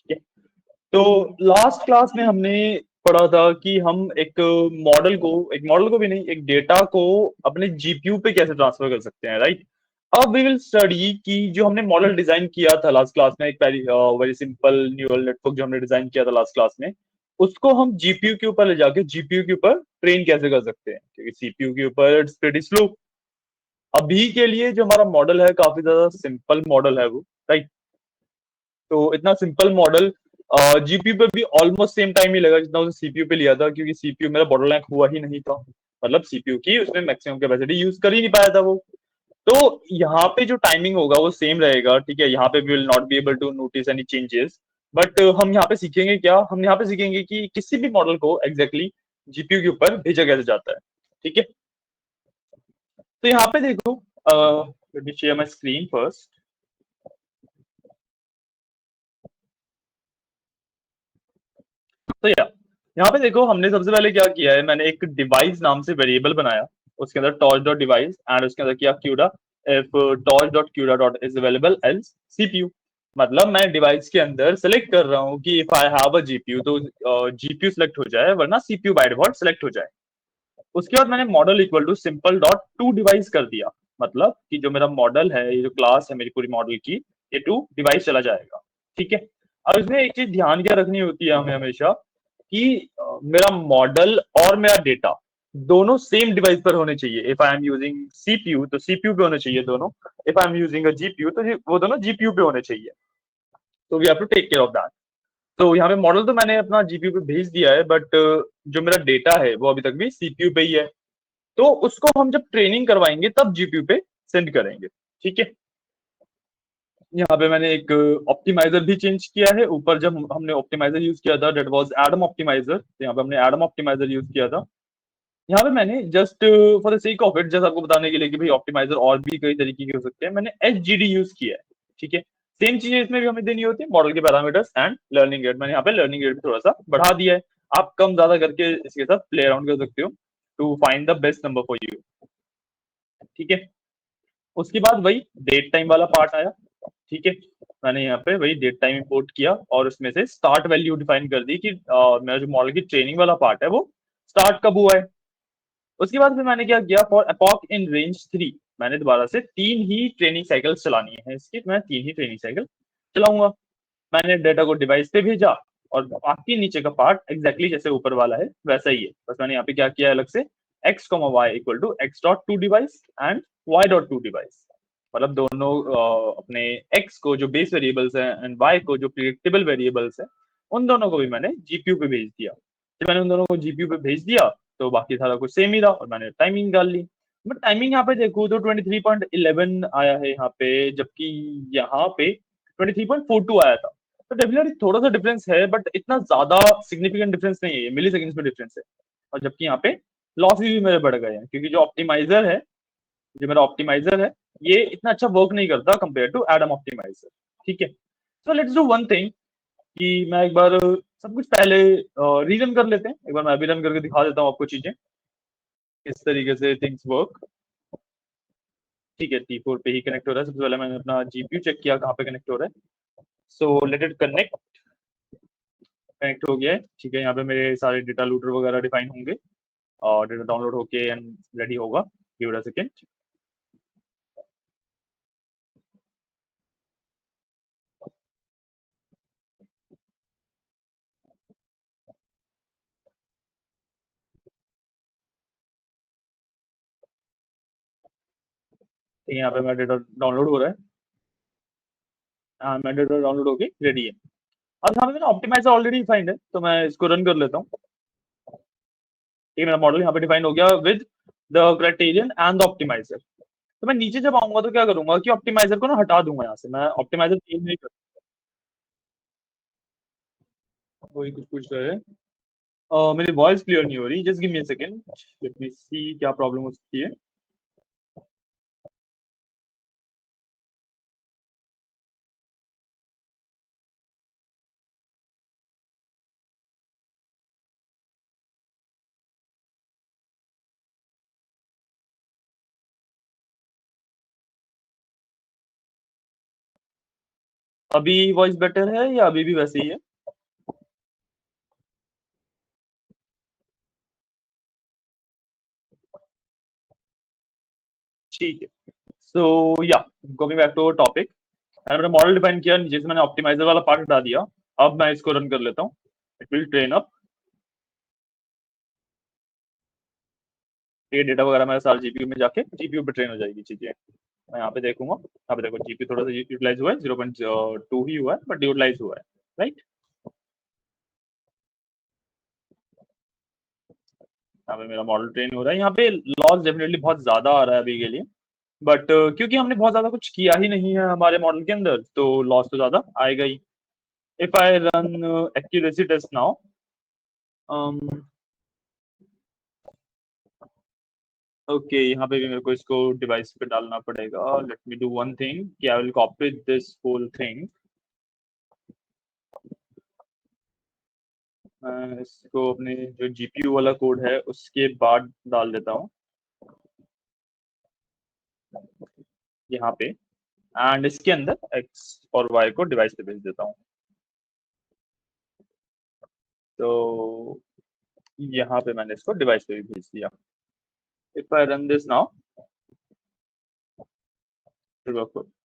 ठीक है। तो लास्ट क्लास में हमने पढ़ा था कि हम एक मॉडल को भी नहीं, एक डेटा को अपने जीपीयू पे कैसे ट्रांसफर कर सकते हैं, राइट। अब वी विल स्टडी कि जो हमने मॉडल डिजाइन किया था लास्ट क्लास में, एक वेरी सिंपल न्यूरल नेटवर्क जो हमने डिजाइन किया था लास्ट क्लास में, उसको हम जीपीयू के ऊपर ले जाके जीपीयू के ऊपर ट्रेन कैसे कर सकते हैं, क्योंकि सीपीयू के ऊपर इट्स प्रीटी स्लो। अभी के लिए जो हमारा मॉडल है काफी ज्यादा सिंपल मॉडल है वो, राइट। तो इतना सिंपल मॉडल जीपीयू पे भी ऑलमोस्ट सेम टाइम ही लगा जितना उसे सीपीयू पे लिया था, क्योंकि सीपीयू मेरा बॉटलनेक हुआ ही नहीं था। मतलब सीपीयू की उसमें मैक्सिमम कैपेसिटी यूज कर ही नहीं पाया था वो। तो यहाँ पे जो टाइमिंग होगा वो सेम रहेगा, ठीक है। यहाँ पे we will not be able to notice any changes. But हम यहाँ पे सीखेंगे क्या, हम यहाँ पे सीखेंगे कि किसी भी मॉडल को एग्जैक्टली जीपीयू के ऊपर भेजा कैसे जाता है, ठीक है। तो यहाँ पे देखो, let me share my screen first. तो यहाँ पे देखो, हमने सबसे पहले क्या किया है, मैंने एक डिवाइस नाम से वेरिएबल बनाया, उसके अंदर टॉर्च डॉट डिवाइस एंड उसके अंदर किया CUDA, if torch dot CUDA dot is available else CPU. मतलब मैं डिवाइस के अंदर सेलेक्ट कर रहा हूँ कि if I have a GPU तो जीपीयू सेलेक्ट हो जाए, वरना सीपीयू बाय डिफॉल्ट सेलेक्ट हो जाए। उसके बाद मैंने model equal to simple dot to device कर दिया। मतलब कि जो मेरा मॉडल है, ये जो क्लास है मेरी पूरी मॉडल की, ये टू डिवाइस चला जाएगा, ठीक है। अब इसमें एक चीज ध्यान क्या रखनी होती है हमें हमेशा, कि मेरा मॉडल और मेरा डेटा दोनों सेम डिवाइस पर होने चाहिए। If I am using CPU तो सीपीयू पे होने चाहिए दोनों। If I am using a GPU तो वो दोनों जीपीयू पे होने चाहिए। तो we have to take care of that. तो यहाँ पे मॉडल तो मैंने अपना जीपीयू पे भेज दिया है, बट जो मेरा डेटा है वो अभी तक भी सीपीयू पे ही है। तो उसको हम जब ट्रेनिंग करवाएंगे तब जीपीयू पे सेंड करेंगे, ठीक है। यहाँ पे मैंने एक ऑप्टिमाइजर भी चेंज किया है। ऊपर जब हमने ऑप्टिमाइजर यूज किया था, डेट वाज एडम ऑप्टिमाइजर, तो यहाँ पे हमने एडम ऑप्टिमाइजर यूज किया था। यहाँ पे मैंने just for the sake of it, जैसे आपको बताने के लिए कि भाई ऑप्टिमाइजर और भी कई तरीके के हो सकते हैं, मैंने एच जी डी यूज किया है, ठीक है। सेम चीजें इसमें भी हमें देनी होती है, मॉडल के पैरामीटर्स एंड लर्निंग रेट। मैंने यहाँ पे लर्निंग रेट भी थोड़ा सा बढ़ा दिया है। आप कम ज्यादा करके इसके साथ प्ले अराउंड कर सकते हो to find the best number for you, ठीक है। उसके बाद वही डेट टाइम वाला पार्ट आया, ठीक है। मैंने यहाँ पे वही डेट टाइम इंपोर्ट किया और उसमें से स्टार्ट वैल्यू डिफाइन कर दी कि मेरा जो मॉडल की ट्रेनिंग वाला पार्ट है वो स्टार्ट कब हुआ है। उसके बाद फिर मैंने क्या किया, फॉर एपॉक इन रेंज 3 मैंने दोबारा से 3 ही ट्रेनिंग साइकिल चलानी है इसकी, मैं 3 ही ट्रेनिंग साइकिल चलाऊंगा। मैंने डेटा को डिवाइस पे भेजा और बाकी नीचे का पार्ट एग्जैक्टली जैसे ऊपर वाला है वैसा ही है। बस मैंने यहाँ पे क्या किया अलग से, x comma y equal to x dot to device and y dot to device. मतलब दोनों अपने एक्स को जो बेस वेरिएबल्स है एंड वाई को जो प्रिडिक्टेबल वेरिएबल्स है, उन दोनों को भी मैंने जीपीयू पे भेज दिया। जब मैंने उन दोनों को जीपीयू पे भेज दिया तो बाकी सारा कुछ सेम ही रहा और मैंने टाइमिंग निकाल ली। बट टाइमिंग यहाँ पे देखो तो 23.11 आया है यहाँ पे, जबकि यहाँ पे 23.42 आया था। तो डेफिनेटली थोड़ा सा डिफरेंस है, बट इतना ज्यादा सिग्निफिकेंट डिफरेंस नहीं है, ये मिली सेकंड्स में डिफरेंस है। और जबकि यहाँ पे लॉसेस भी मेरे बढ़ गए हैं, क्योंकि जो मेरा ऑप्टिमाइजर है, ये इतना अच्छा वर्क नहीं करता कंपेयर टू एडम ऑप्टिमाइजर, ठीक है। So let's do one thing, कि मैं एक बार सब कुछ पहले रीरन कर लेते हैं। एक बार मैं अभी रन करके दिखा देता हूँ आपको चीजें किस तरीके से थिंग्स वर्क, ठीक है। टी फोर पे ही कनेक्ट हो रहा है। सबसे पहले मैंने अपना जीपीयू चेक किया कहाँ पे कनेक्ट हो रहा है। So let it connect. Connect हो गया है, ठीक है। यहाँ पे मेरे सारे डेटा लूटर वगैरह डिफाइन होंगे और डेटा डाउनलोड होके एंड रेडी होगा। Give it a second. ठीक है, यहाँ पे मेरा डेटा डाउनलोड हो रहा है। हाँ, मेरा डेटा डाउनलोड होके रेडी है। अब यहाँ पे मेरा ऑप्टिमाइजर ऑलरेडी डिफाइंड है, तो मैं इसको रन कर लेता हूँ। ठीक है, मेरा मॉडल यहाँ पे डिफाइन हो गया with the criterion and the optimizer. तो मैं नीचे जब आऊंगा तो क्या करूंगा कि ऑप्टिमाइजर को ना हटा दूंगा यहाँ से, मैं ऑप्टिमाइजर चेंज नहीं करूंगा। वही कुछ पूछ रहे हैं। मेरी वॉइस क्लियर नहीं हो रही, just give me a second, let me see क्या प्रॉब्लम हो सकती है। अभी वॉइस बेटर है या अभी भी वैसे ही है? ठीक है। सो या गोइंग बैक टू टॉपिक, मैंने अपना मॉडल डिफाइन किया, नीचे से मैंने ऑप्टिमाइजर वाला पार्ट हटा दिया। अब मैं इसको रन कर लेता हूँ। It will train up. ये डेटा वगैरह मेरे सारे जीपीयू में जाके जीपीयू पे ट्रेन हो जाएगी चीजें। मैं यहाँ पे देखूंगा, यहाँ पे देखो जीपीयू थोड़ा सा यूटिलाइज हुआ है, 0.2 ही हुआ है बट यूटिलाइज हुआ है, राइट। यहाँ पे मेरा मॉडल ट्रेन हो रहा है। यहाँ पे लॉस डेफिनेटली बहुत ज्यादा आ रहा है अभी के लिए, बट क्योंकि हमने बहुत ज्यादा कुछ किया ही नहीं है हमारे मॉडल के अंदर, तो लॉस तो ज्यादा आएगा ही। If I run accuracy test now, okay, यहाँ पे भी मेरे को इसको डिवाइस पे डालना पड़ेगा। Let me do one thing कि I will copy this whole thing. मैं इसको अपने जो जीपीयू वाला कोड है उसके बाद डाल देता हूँ यहाँ पे, एंड इसके अंदर एक्स और वाई को डिवाइस पे भेज देता हूँ। तो यहाँ पे मैंने इसको डिवाइस पे भी भेज दिया। If I run this now,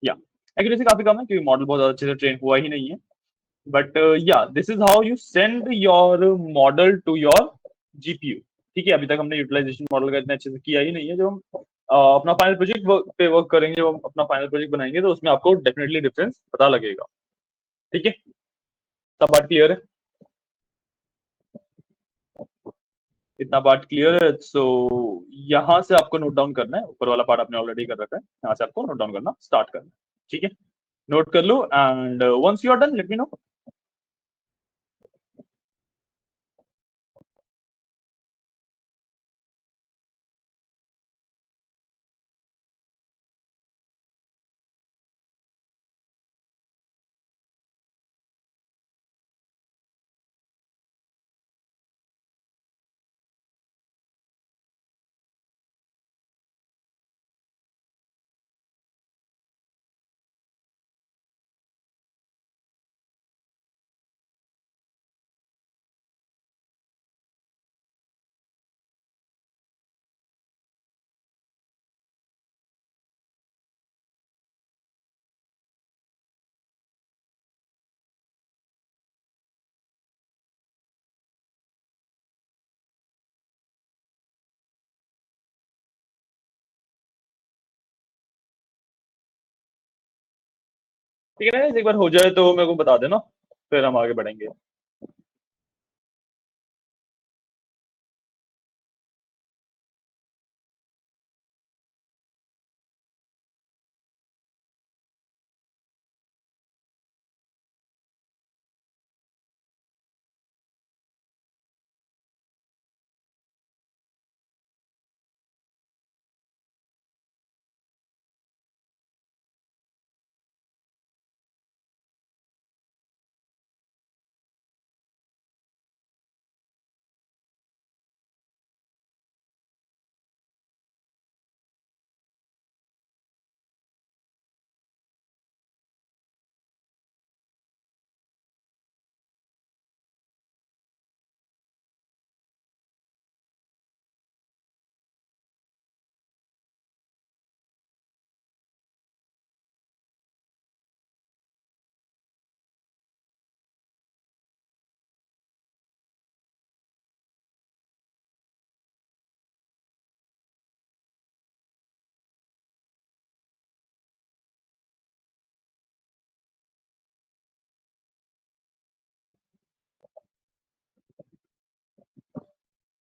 या एक्यूरेसी काफी कम है क्योंकि मॉडल बहुत ज्यादा अच्छे से ट्रेन हुआ ही नहीं है। But yeah this is how you send your model to your GPU. ठीक है, अभी तक हमने यूटिलाइजेशन मॉडल का इतना अच्छे से किया ही नहीं है। जो हम अपना फाइनल प्रोजेक्ट पे वर्क करेंगे, जब हम अपना फाइनल प्रोजेक्ट बनाएंगे तो उसमें आपको डेफिनेटली डिफरेंस पता लगेगा। ठीक है, सब बात क्लियर है? इतना बात क्लियर है। सो यहाँ से आपको नोट डाउन करना है, ऊपर वाला पार्ट आपने ऑलरेडी कर रखा है, यहाँ से आपको नोट डाउन करना स्टार्ट करना है। ठीक है, नोट कर लो and once you are done let me know. ठीक है ना, एक बार हो जाए तो मेरे को बता देना, फिर हम आगे बढ़ेंगे।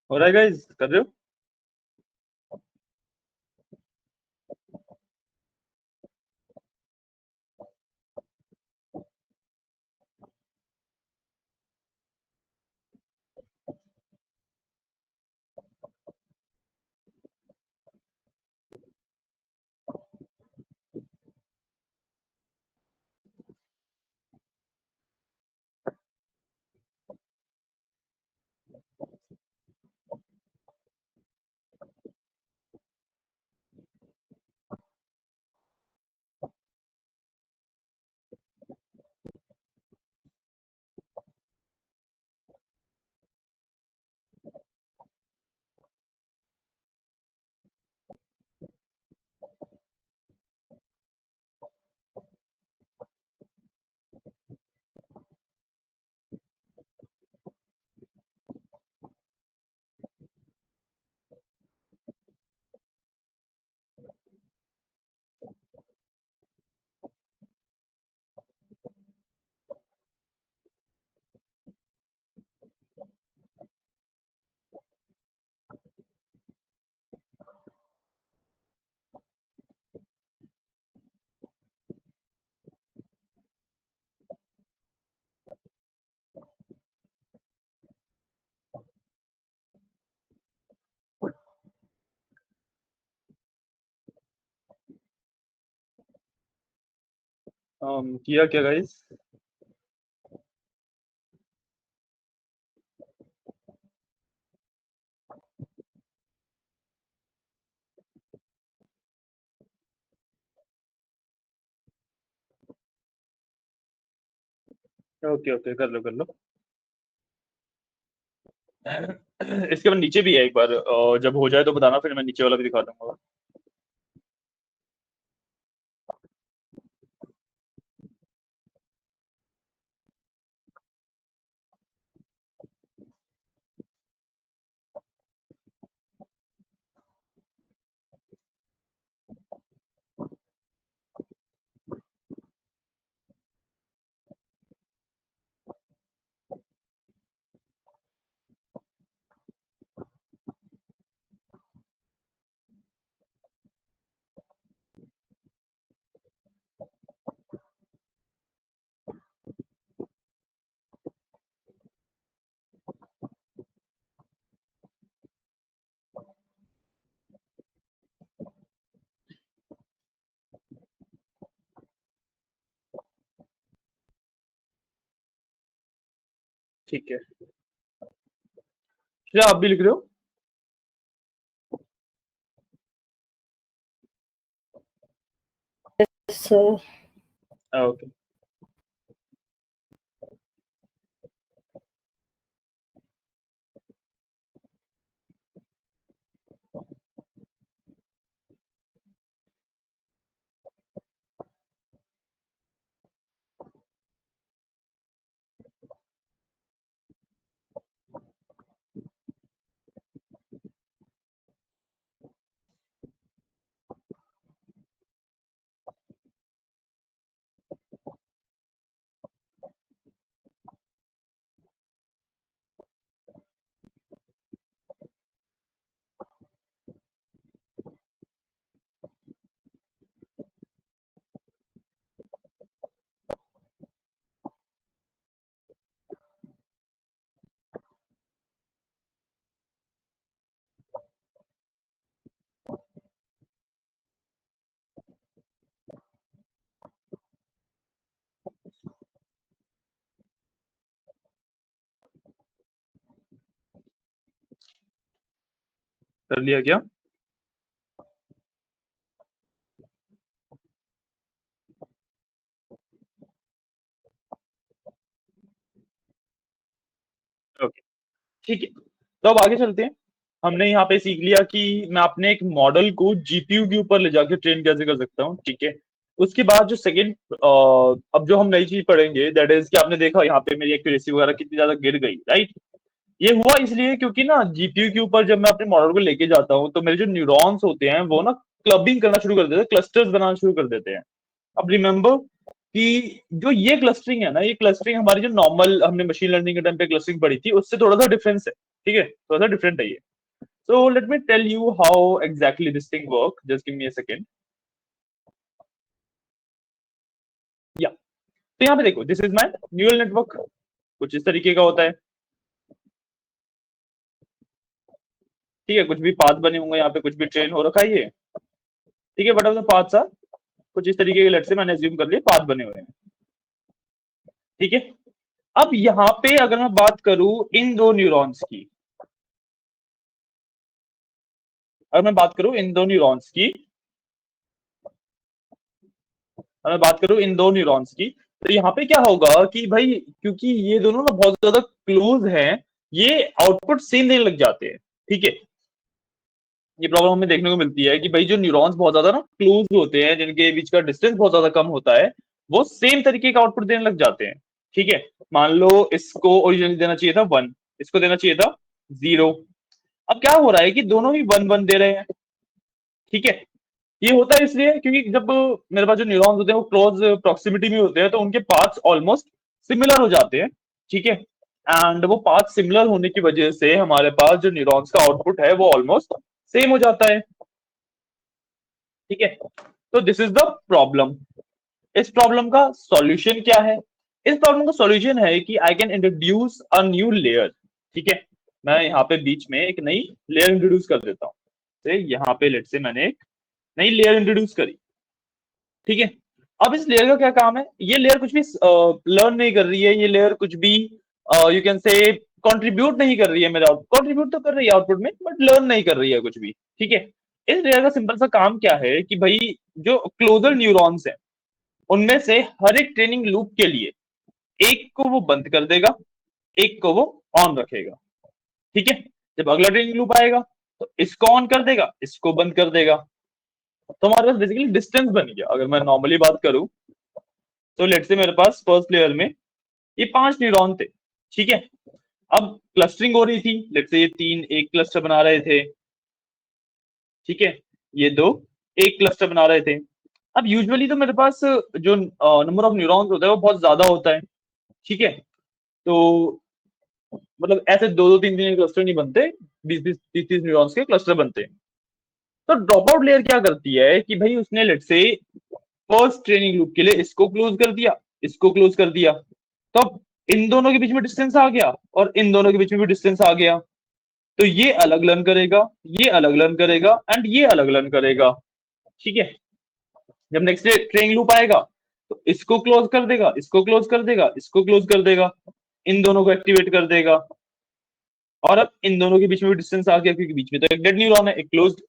हो रहा है गाइस, कर रहे हो? किया क्या गाइस? ओके ओके, कर लो कर लो। इसके बाद नीचे भी है एक बार, जब हो जाए तो बताना, फिर मैं नीचे वाला भी दिखा दूंगा। ठीक है, क्या आप भी लिख रहे हो? So okay. कर लिया क्या? ओके, ठीक है। तो अब आगे चलते हैं। हमने यहाँ पे सीख लिया कि मैं अपने एक मॉडल को जीपीयू के ऊपर ले जाके ट्रेन कैसे कर सकता हूँ, ठीक है। उसके बाद जो सेकंड, अब जो हम नई चीज पढ़ेंगे दैट इज कि आपने देखा यहाँ पे मेरी एक्यूरेसी वगैरह कितनी ज्यादा गिर गई, राइट। ये हुआ इसलिए क्योंकि ना जीपीयू के ऊपर जब मैं अपने मॉडल को लेके जाता हूँ तो मेरे जो न्यूरॉन्स होते हैं वो ना क्लबिंग करना शुरू कर देते हैं, क्लस्टर्स बनाना शुरू कर देते हैं। अब रिमेंबर कि जो ये क्लस्टरिंग है ना, ये क्लस्टरिंग हमारी जो नॉर्मल हमने मशीन लर्निंग के टाइम पे क्लस्टरिंग पढ़ी थी उससे थोड़ा सा डिफरेंस है, ठीक है, थोड़ा सा डिफरेंट है ये। So let me tell you how exactly this thing work, just give me a second. या तो यहाँ पे देखो, this is my neural network, कुछ इस तरीके का होता है, ठीक है। कुछ भी पाथ बने होंगे यहाँ पे, कुछ भी ट्रेन हो रखा है ये, ठीक है। But of the paths are कुछ इस तरीके के, लेट से मैंने अज्यूम कर लिया पाथ बने हुए हैं, ठीक है। अब यहाँ पे अगर मैं बात करूं इन दो न्यूरॉन्स की, अगर मैं बात करूं इन दो न्यूरॉन्स की, अगर मैं बात करूं इन दो न्यूरॉन्स की, तो यहाँ पे क्या होगा कि भाई क्योंकि ये दोनों ना बहुत ज्यादा क्लोज हैं, ये आउटपुट सेम देने लग जाते हैं, ठीक है। ये प्रॉब्लम हमें देखने को मिलती है कि भाई जो न्यूरॉन्स बहुत ज्यादा ना क्लोज होते हैं, जिनके बीच का डिस्टेंस बहुत ज्यादा कम होता है, वो सेम तरीके का आउटपुट देने लग जाते हैं, ठीक है। मान लो इसको ओरिजिनली देना चाहिए था 1, इसको देना चाहिए था 0। अब क्या हो रहा है कि दोनों ही 1 1 दे रहे हैं, ठीक है। ये होता है इसलिए क्योंकि जब मेरे पास जो न्यूरॉन्स होते हैं वो क्लोज प्रॉक्सिमिटी में होते हैं तो उनके पाथ्स ऑलमोस्ट सिमिलर हो जाते हैं, ठीक है। एंड वो पाथ सिमिलर होने की वजह से हमारे पास जो न्यूरॉन्स का आउटपुट है वो ऑलमोस्ट सेम हो जाता है, ठीक है। तो दिस इज द प्रॉब्लम। इस प्रॉब्लम का सॉल्यूशन क्या है? इस प्रॉब्लम का सॉल्यूशन है कि I can introduce a new layer, ठीक है। मैं यहाँ पे बीच में एक नई लेयर इंट्रोड्यूस कर देता हूँ। यहाँ पे लेट से मैंने एक नई लेयर इंट्रोड्यूस करी, ठीक है। अब इस लेयर का क्या काम है, ये लेयर कुछ भी लर्न नहीं कर रही है, ये लेयर कुछ भी यू कैन से कंट्रीब्यूट नहीं कर रही है मेरा, कंट्रीब्यूट तो कर रही है आउटपुट में बट लर्न नहीं कर रही है कुछ भी, ठीक है। इस लेयर का सिंपल सा काम क्या है कि भाई जो क्लोजर न्यूरॉन्स है उनमें से हर एक ट्रेनिंग लूप के लिए एक को वो बंद कर देगा, एक को वो ऑन रखेगा, ठीक है। जब अगला ट्रेनिंग लूप आएगा तो इसको ऑन कर देगा, इसको बंद कर देगा। तो हमारे पास बेसिकली डिस्टेंस बन गया। अगर मैं नॉर्मली बात करूं तो लेट्स से मेरे पास फर्स्ट लेयर में ये 5 न्यूरॉन थे, ठीक है। अब क्लस्टरिंग हो रही थी, लेट्स से ये 3 एक क्लस्टर बना रहे थे, ठीक है। ये 2 एक क्लस्टर बना रहे थे। अब यूजुअली तो मेरे पास जो नंबर ऑफ न्यूरॉन्स होता है वो बहुत ज्यादा होता है, ठीक है। तो मतलब ऐसे 2 2 3 3 क्लस्टर नहीं बनते, 20 20 30 30 न्यूरॉन्स के क्लस्टर बनते हैं। तो ड्रॉप आउट लेयर क्या करती है कि भाई उसने let's say first training loop के लिए इसको क्लोज कर दिया, इसको क्लोज कर दिया, तो अब इन दोनों के बीच में डिस्टेंस आ गया और इन दोनों के बीच में भी डिस्टेंस आ गया। तो ये अलग लर्न करेगा, ये अलग लर्न करेगा एंड ये अलग लर्न करेगा, ठीक है। जब नेक्स्ट ट्रेनिंग लूप आएगा तो इसको क्लोज कर देगा, इसको क्लोज कर देगा, इसको क्लोज कर देगा, इन दोनों को एक्टिवेट कर देगा। और अब इन दोनों के बीच में भी डिस्टेंस आ गया क्योंकि बीच में तो एक डेड न्यूरॉन है, एक क्लोज्ड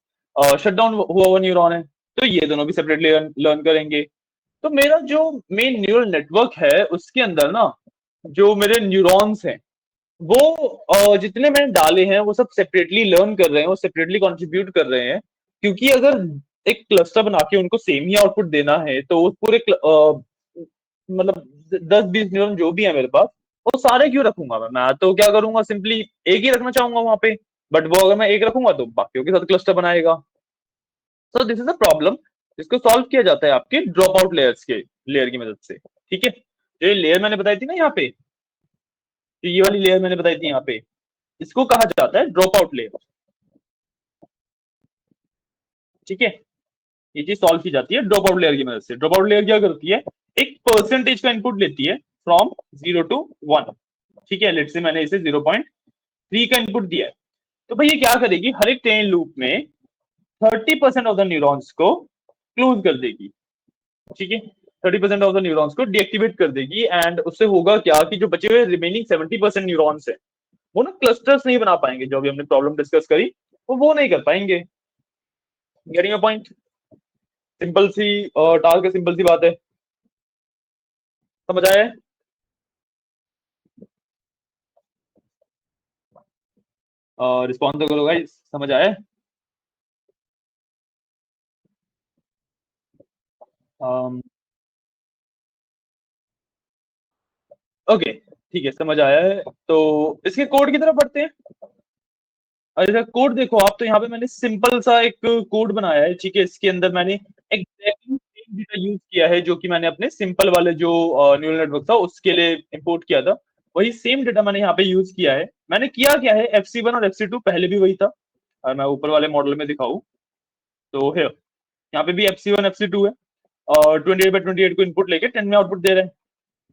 शट डाउन हुआ हुआ न्यूरॉन है। तो ये दोनों भी सेपरेटली लर्न करेंगे। तो मेरा जो मेन न्यूरल नेटवर्क है उसके अंदर ना जो मेरे न्यूरॉन्स हैं वो जितने मैंने डाले हैं वो सब सेपरेटली लर्न कर रहे हैं, वो सेपरेटली कंट्रीब्यूट कर रहे हैं। क्योंकि अगर एक क्लस्टर बना के उनको सेम ही आउटपुट देना है तो उस पूरे मतलब 10 20 न्यूरॉन जो भी है मेरे पास वो सारे क्यों रखूंगा मैं तो क्या करूंगा, सिंपली एक ही रखना चाहूंगा वहां पे। बट वो अगर मैं एक रखूंगा तो बाकियों के साथ क्लस्टर बनाएगा। So this is a problem जिसको सॉल्व किया जाता है आपके ड्रॉप आउट लेयर्स के लेयर की मदद से, ठीक है। जो ये लेयर मैंने बताई थी ना यहाँ पे, तो ये वाली लेयर मैंने बताई थी यहाँ पे, इसको कहा जाता है ड्रॉप आउट लेयर, ठीक है। ये चीज सॉल्व की जाती है ड्रॉप आउट लेयर की मदद से। ड्रॉप आउट लेयर क्या करती है, एक परसेंटेज का इनपुट लेती है फ्रॉम 0 to 1, ठीक है। लेट से मैंने इसे 0.3 का इनपुट दिया है, तो भाई ये क्या करेगी, हर एक ट्रेन लूप में 30% ऑफ द न्यूरॉन्स को क्लोज कर देगी, ठीक है। 30% ऑफ द न्यूरॉन्स को डीएक्टिवेट कर देगी एंड उससे होगा क्या कि जो बचे हुए रिमेनिंग 70% न्यूरॉन्स है वो ना क्लस्टर्स नहीं बना पाएंगे, जो अभी हमने प्रॉब्लम डिस्कस करी वो नहीं कर पाएंगे। गेटिंग अ पॉइंट, सिंपल सी टास्क है, सिंपल सी बात है, समझ आया है? रिस्पॉन्स तो करो गाइस, समझ आया है? ओके, ठीक है, समझ आया है। तो इसके कोड की तरफ बढ़ते हैं। अच्छा कोड देखो आप, तो यहाँ पे मैंने सिंपल सा एक कोड बनाया है, ठीक है। इसके अंदर मैंने एग्जैक्टली सेम डेटा यूज किया है जो कि मैंने अपने सिंपल वाले जो न्यूरल नेटवर्क था उसके लिए इंपोर्ट किया था। वही सेम डेटा मैंने यहाँ पे यूज किया है। मैंने किया क्या है, FC1 और FC2 पहले भी वही था, और मैं ऊपर वाले मॉडल में दिखाऊं तो है यहाँ पे भी FC1 FC2 है और 28/28 को इनपुट लेके 10 में आउटपुट दे रहे हैं।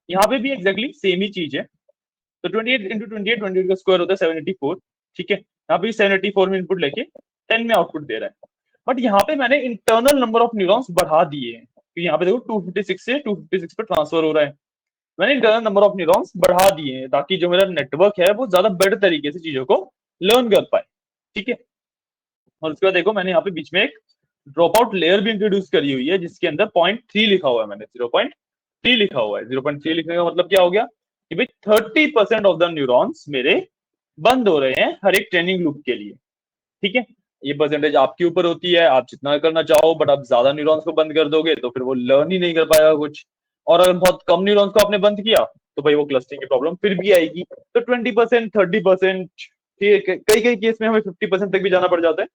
यहाँ पे भी एग्जैक्टली सेम ही चीज है। तो 28 × 28 का स्क्वायर होता है 784, ठीक है। यहाँ पे 784 में इनपुट लेके 10 में आउटपुट दे रहा है। बट यहाँ पे मैंने इंटरनल नंबर ऑफ न्यूरॉन्स बढ़ा दिए हैं, तो यहाँ पे देखो 256 से 256 पे ट्रांसफर हो रहा है। मैंने इंटरनल नंबर ऑफ न्यूरॉन्स बढ़ा दिए हैं ताकि जो मेरा नेटवर्क है वो ज्यादा बेटर तरीके से चीजों को लर्न कर पाए, ठीक है। और उसके बाद देखो मैंने यहाँ पे बीच में एक ड्रॉप आउट लेयर भी इंट्रोड्यूस करी हुई है जिसके अंदर 0.3 लिखा हुआ है, मैंने 0.3 लिखा हुआ है। 0.3 लिखने का मतलब क्या हो गया कि भाई 30% ऑफ द न्यूरॉन्स मेरे बंद हो रहे हैं हर एक ट्रेनिंग लूप के लिए, ठीक है। ये परसेंटेज आपके ऊपर होती है, आप जितना करना चाहो, बट आप ज्यादा न्यूरॉन्स को बंद कर दोगे तो फिर वो लर्न ही नहीं कर पाएगा कुछ। और अगर बहुत कम न्यूरॉन्स को आपने बंद किया तो भाई वो क्लस्टरिंग की प्रॉब्लम फिर भी आएगी। तो 20% 30%, ठीक है, कई कई केस में हमें 50% तक भी जाना पड़ जाता है।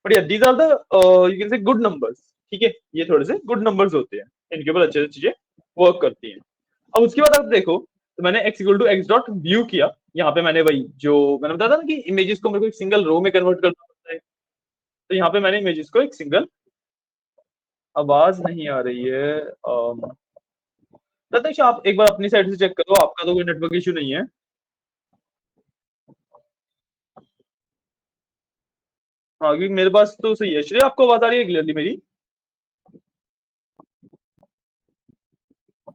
But yeah these are the you can say good numbers, ठीक है। ये थोड़े से गुड नंबर्स होते हैं, इनके ऊपर अच्छे से चीजें वर्क करती हैं। अब उसके बाद आप देखो तो मैंने x=x.view किया। यहाँ पे मैंने वही जो मैंने बताया था ना कि इमेजेस को मेरे को एक सिंगल रो में कन्वर्ट करना पड़ता है, तो यहाँ पे मैंने इमेजेस को एक सिंगल, आवाज नहीं आ रही है प्रत्यक्ष आप एक बार अपनी साइड से चेक करो, आपका तो कोई नेटवर्क इशू नहीं है। हाँ क्योंकि मेरे पास तो सही है। श्रेय आपको आवाज आ रही है क्लियरली मेरी?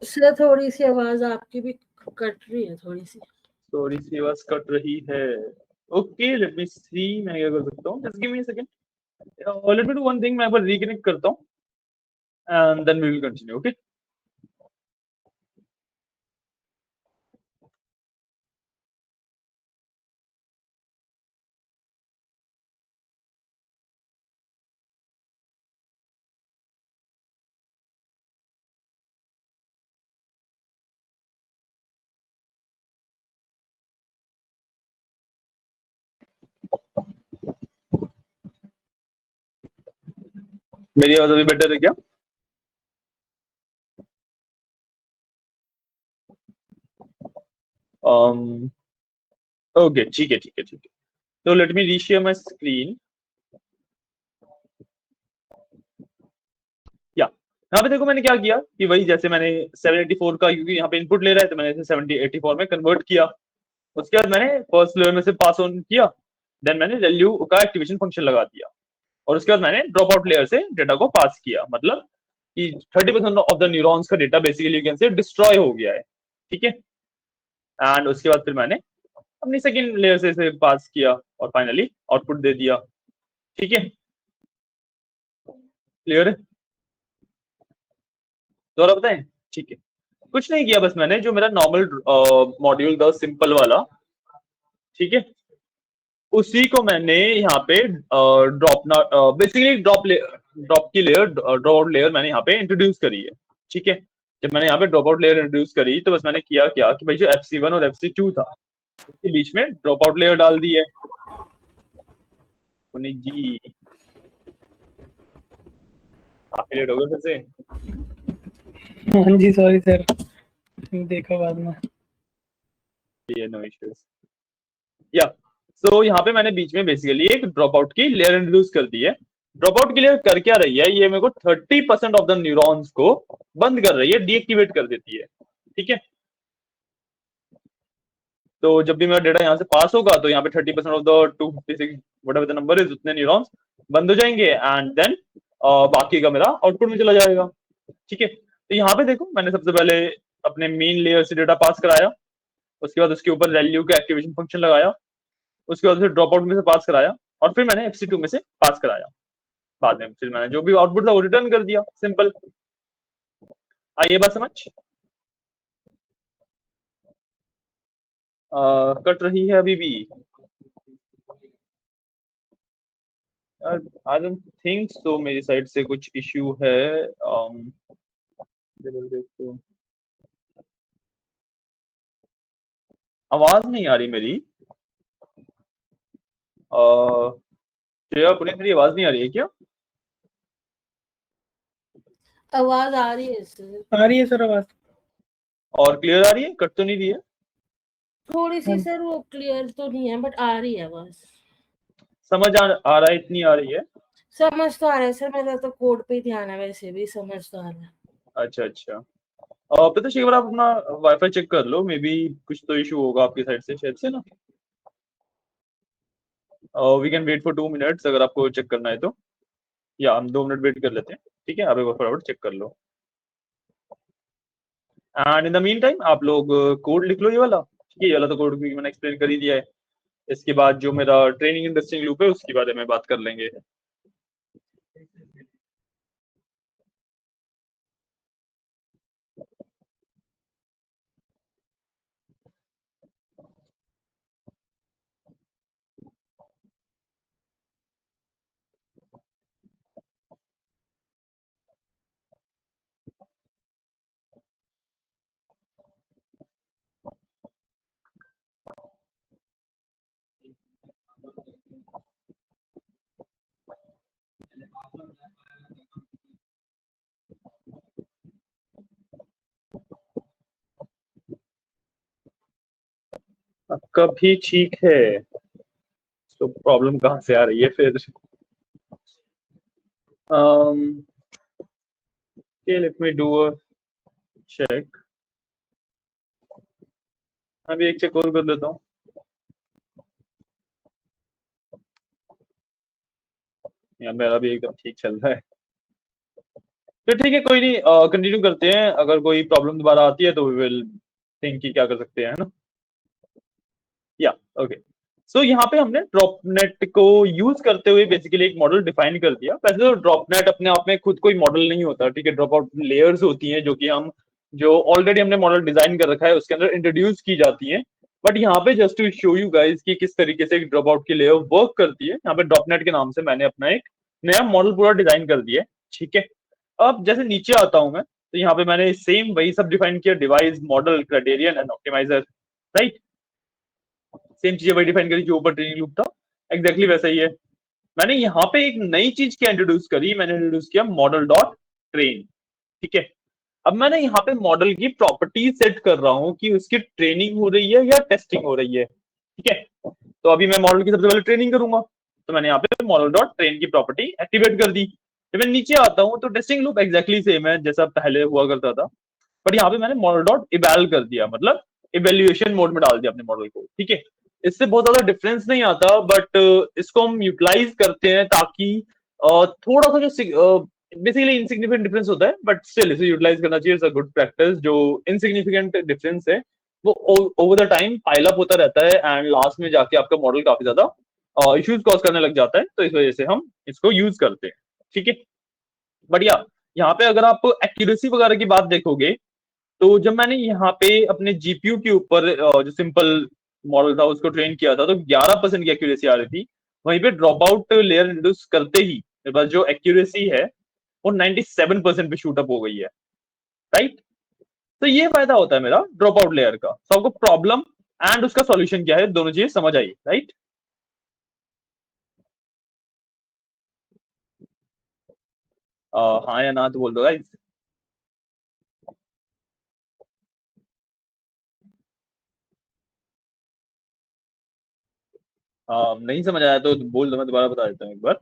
सर थोड़ी सी आवाज आपकी भी कट रही है, थोड़ी सी आवाज कट रही है। ओके, लेट मी सी मैं क्या कर सकता हूँ। Just give me a second, let me do one thing, मैं एक बार रिकनेक्ट करता हूँ and then we will continue. Okay, मेरी आवाज अभी बेटर है क्या? ओके, ठीक है ठीक है ठीक है। तो late me reshare my screen. या यहाँ पे देखो मैंने क्या किया कि वही जैसे मैंने 784 का, क्योंकि यहाँ पे इनपुट ले रहा है तो मैंने इसे 7084 में कन्वर्ट किया। उसके बाद मैंने फर्स्ट लेयर में से पास ऑन किया, देन मैंने वैल्यू का एक्टिवेशन फंक्शन लगा दिया, और उसके बाद मैंने ड्रॉप आउट लेयर से डेटा को पास किया। मतलब कि 30% ऑफ द न्यूरॉन्स का डेटा बेसिकली यू कैन से डिस्ट्रॉय हो गया है। ठीक है, एंड उसके बाद फिर मैंने अपनी सेकंड लेयर से इसे पास किया और फाइनली आउटपुट दे दिया। ठीक है, क्लियर है? दोबारा बताएं? ठीक है, कुछ नहीं किया, बस मैंने जो मेरा नॉर्मल मॉड्यूल था सिंपल वाला, ठीक है, उसी को मैंने यहाँ पे ड्रॉप ना बेसिकली ड्रॉप की लेयर, ड्रॉप आउट लेयर मैंने यहाँ पे इंट्रोड्यूस करी है। ठीक है, जब मैंने यहाँ पे ड्रॉप आउट लेयर इंट्रोड्यूस करी तो बस मैंने किया क्या कि भाई जो FC1 और FC2 था उसके बीच में ड्रॉप आउट लेयर डाल दी है। पुनीत जी काफी लेट हो गए फिर से। हाँ जी, सॉरी सर, देखा बाद में। ये नो इश्यूज। या सो यहाँ पे मैंने बीच में बेसिकली एक ड्रॉप आउट की लेयर इंट्रोड्यूस कर दी है। ड्रॉप आउट की लेयर कर क्या रही है, ये मेरे को 30% ऑफ द न्यूरॉन्स को बंद कर रही है, डीएक्टिवेट कर देती है। ठीक है, तो जब भी मेरा डेटा यहाँ से पास होगा तो यहाँ पे 30% of the 256 whatever the number is, उतने न्यूरॉन्स बंद हो जाएंगे एंड देन बाकी का मेरा आउटपुट में चला जाएगा। ठीक है, तो यहाँ पे देखो मैंने सबसे पहले अपने मेन लेयर से डेटा पास कराया, उसके बाद उसके ऊपर वैल्यू का एक्टिवेशन फंक्शन लगाया, उसके बाद फिर ड्रॉप आउट में से पास कराया, और फिर मैंने FC2 में से पास कराया। बाद में फिर मैंने जो भी आउटपुट था वो रिटर्न कर दिया। सिंपल, आइए बात समझ। कट रही है अभी भी? आई डोंट थिंक सो, मेरी साइड से कुछ इश्यू है। देखो, आवाज नहीं आ रही मेरी। श्रेया पुनीत, मेरी आवाज नहीं आ रही है क्या? आवाज आ रही है सर। आ रही है सर आवाज। और क्लियर आ रही है? कट तो नहीं रही है? थोड़ी सी सर वो क्लियर तो नहीं है बट आ रही है आवाज। समझ आ रहा है, इतनी आ रही है? समझ तो आ रहा है सर, मेरा तो कोड पे ही ध्यान है, वैसे भी समझ तो आ रहा है। अच्छा अच्छा। पता एक बार आप अपना वाईफाई चेक कर लो, मे बी कुछ तो इशू होगा आपकी साइड से शायद से ना। We can wait for 2 minutes अगर आपको चेक करना है तो, या हम 2 मिनट वेट कर लेते हैं। ठीक है, आप एक बार फटाफट चेक कर लो and in the meantime आप लोग कोड लिख लो ये वाला। ठीक है, ये वाला तो कोड मैंने एक्सप्लेन कर ही दिया है। इसके बाद जो मेरा ट्रेनिंग इंडस्ट्रिंग लूप है उसके बारे में बात कर लेंगे। आपका भी ठीक है, तो प्रॉब्लम कहाँ से आ रही है फिर? um, okay, let me do a check। अभी एक चेक और कर लेता हूँ। या मेरा भी एकदम ठीक चल रहा है। तो ठीक है, कोई नहीं, कंटिन्यू करते हैं। अगर कोई प्रॉब्लम दोबारा आती है तो वी विल थिंक कि क्या कर सकते हैं, है ना। या ओके। सो यहाँ पे हमने ड्रॉपनेट को यूज करते हुए बेसिकली एक मॉडल डिफाइन कर दिया। वैसे तो ड्रॉपनेट अपने आप में खुद कोई मॉडल नहीं होता, ठीक है। ड्रॉप आउट लेयर्स होती हैं जो कि हम, जो ऑलरेडी हमने मॉडल डिजाइन कर रखा है उसके अंदर इंट्रोड्यूस की जाती हैं। बट यहाँ पे just to show you guys कि किस तरीके से एक ड्रॉप आउट की लेयर वर्क करती है, यहाँ पे ड्रॉपनेट के नाम से मैंने अपना एक नया मॉडल पूरा डिजाइन कर दिया है, ठीक है। अब जैसे नीचे आता हूं मैं, तो यहाँ पे मैंने सेम वही सब डिफाइन किया, device, model, criterion and optimizer, right. Same चीजें वही डिफाइन करी जो ऊपर ट्रेनिंग लूप था, एग्जैक्टली वैसा ही है। मैंने यहाँ पे एक नई चीज क्या इंट्रोड्यूस करी, मैंने इंट्रोड्यूस किया मॉडल डॉट ट्रेन, ठीक है। अब मैंने यहाँ पे मॉडल की प्रॉपर्टी सेट कर रहा हूँ कि उसकी ट्रेनिंग हो रही है या टेस्टिंग हो रही है, ठीक है। तो अभी मैं मॉडल की सबसे पहले ट्रेनिंग करूंगा, तो मैंने यहाँ पे मॉडल डॉट ट्रेन की प्रॉपर्टी एक्टिवेट कर दी। जब मैं नीचे आता हूँ तो टेस्टिंग लूप एक्जैक्टली सेम है जैसा पहले हुआ करता था, बट यहाँ पे मैंने मॉडल डॉट इवैल कर दिया, मतलब इवेल्युएशन मोड में डाल दिया अपने मॉडल को, ठीक है। इससे बहुत ज्यादा डिफरेंस नहीं आता, बट इसको हम यूटिलाइज करते हैं ताकि थोड़ा सा जो बेसिकली इनसिग्निफिकेंट डिफरेंस होता है, बट स्टिल इसे यूटिलाइज करना चाहिए, इट्स अ गुड प्रैक्टिस। जो इनसिग्निफिकेंट डिफरेंस है वो over the time pile up होता रहता है एंड लास्ट में जाके आपका मॉडल काफी ज्यादा इश्यूज कॉज करने लग जाता है, तो इस वजह से हम इसको यूज करते हैं, ठीक है। बढ़िया। यहाँ पे अगर आप एक्यूरेसी वगैरह की बात देखोगे, तो जब मैंने यहाँ पे अपने जीपीयू के ऊपर जो सिंपल मॉडल था उसको ट्रेन किया था तो 11% की एक्यूरेसी आ रही थी। वहीं पे ड्रॉप आउट लेयर इंट्रोड्यूस करते ही मेरे पास जो एक्यूरेसी है वो 97% पे शूट अप हो गई है, राइट। तो ये फायदा होता है मेरा ड्रॉप आउट लेयर का। तो आपको प्रॉब्लम एंड उसका सॉल्यूशन क्या है, दोनों चीजें समझ आई, राइट। हाँ या ना तो बोल दो गाइस। नहीं समझ आया तो बोल दो, मैं दोबारा बता देता हूँ एक बार।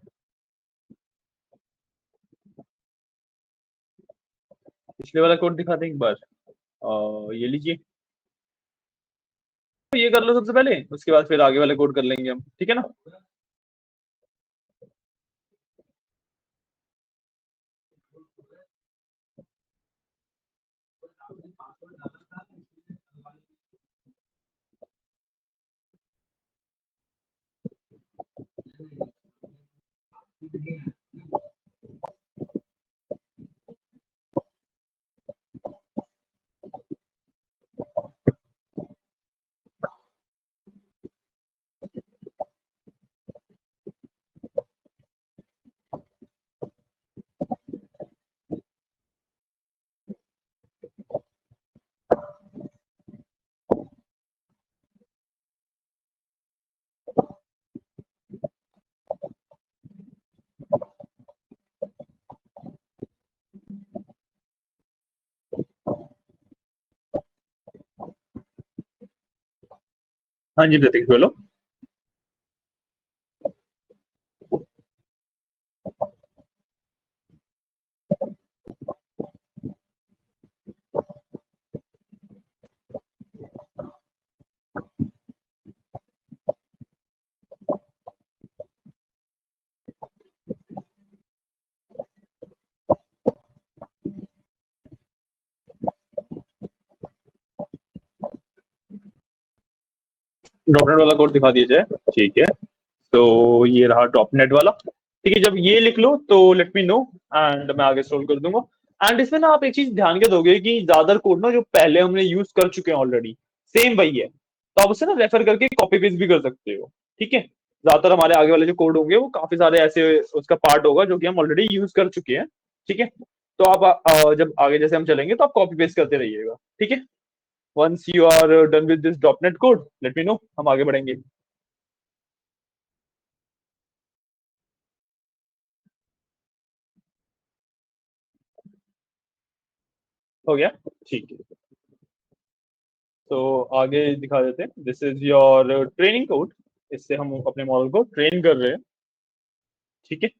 पिछले वाला कोड दिखा दें एक बार। ये लीजिए, तो ये कर लो सबसे पहले, उसके बाद फिर आगे वाले कोड कर लेंगे हम, ठीक है ना। हाँ जी प्रतीक बोलो। ड्रॉपनेट वाला कोड दिखा दिया जाए, ठीक है। तो ये रहा ड्रॉपनेट वाला, ठीक है। जब ये लिख लो तो लेट मी नो एंड मैं आगे स्क्रॉल कर दूंगा। एंड इसमें ना आप एक चीज ध्यान के दोगे कि ज्यादातर कोड ना जो पहले हमने यूज कर चुके हैं ऑलरेडी, सेम वही है, तो आप उसे ना रेफर करके कॉपी पेस्ट भी कर सकते हो, ठीक है। ज्यादातर हमारे आगे वाले जो कोड होंगे वो काफी सारे ऐसे उसका पार्ट होगा जो कि हम ऑलरेडी यूज कर चुके हैं, ठीक है। तो आप जब आगे जैसे हम चलेंगे तो आप कॉपी पेस्ट करते रहिएगा, ठीक है। Once you are done with this dot net code let me know, हम आगे बढ़ेंगे। हो गया, ठीक है। तो आगे दिखा देते हैं, this is your training code. इससे हम अपने मॉडल को ट्रेन कर रहे हैं, ठीक है।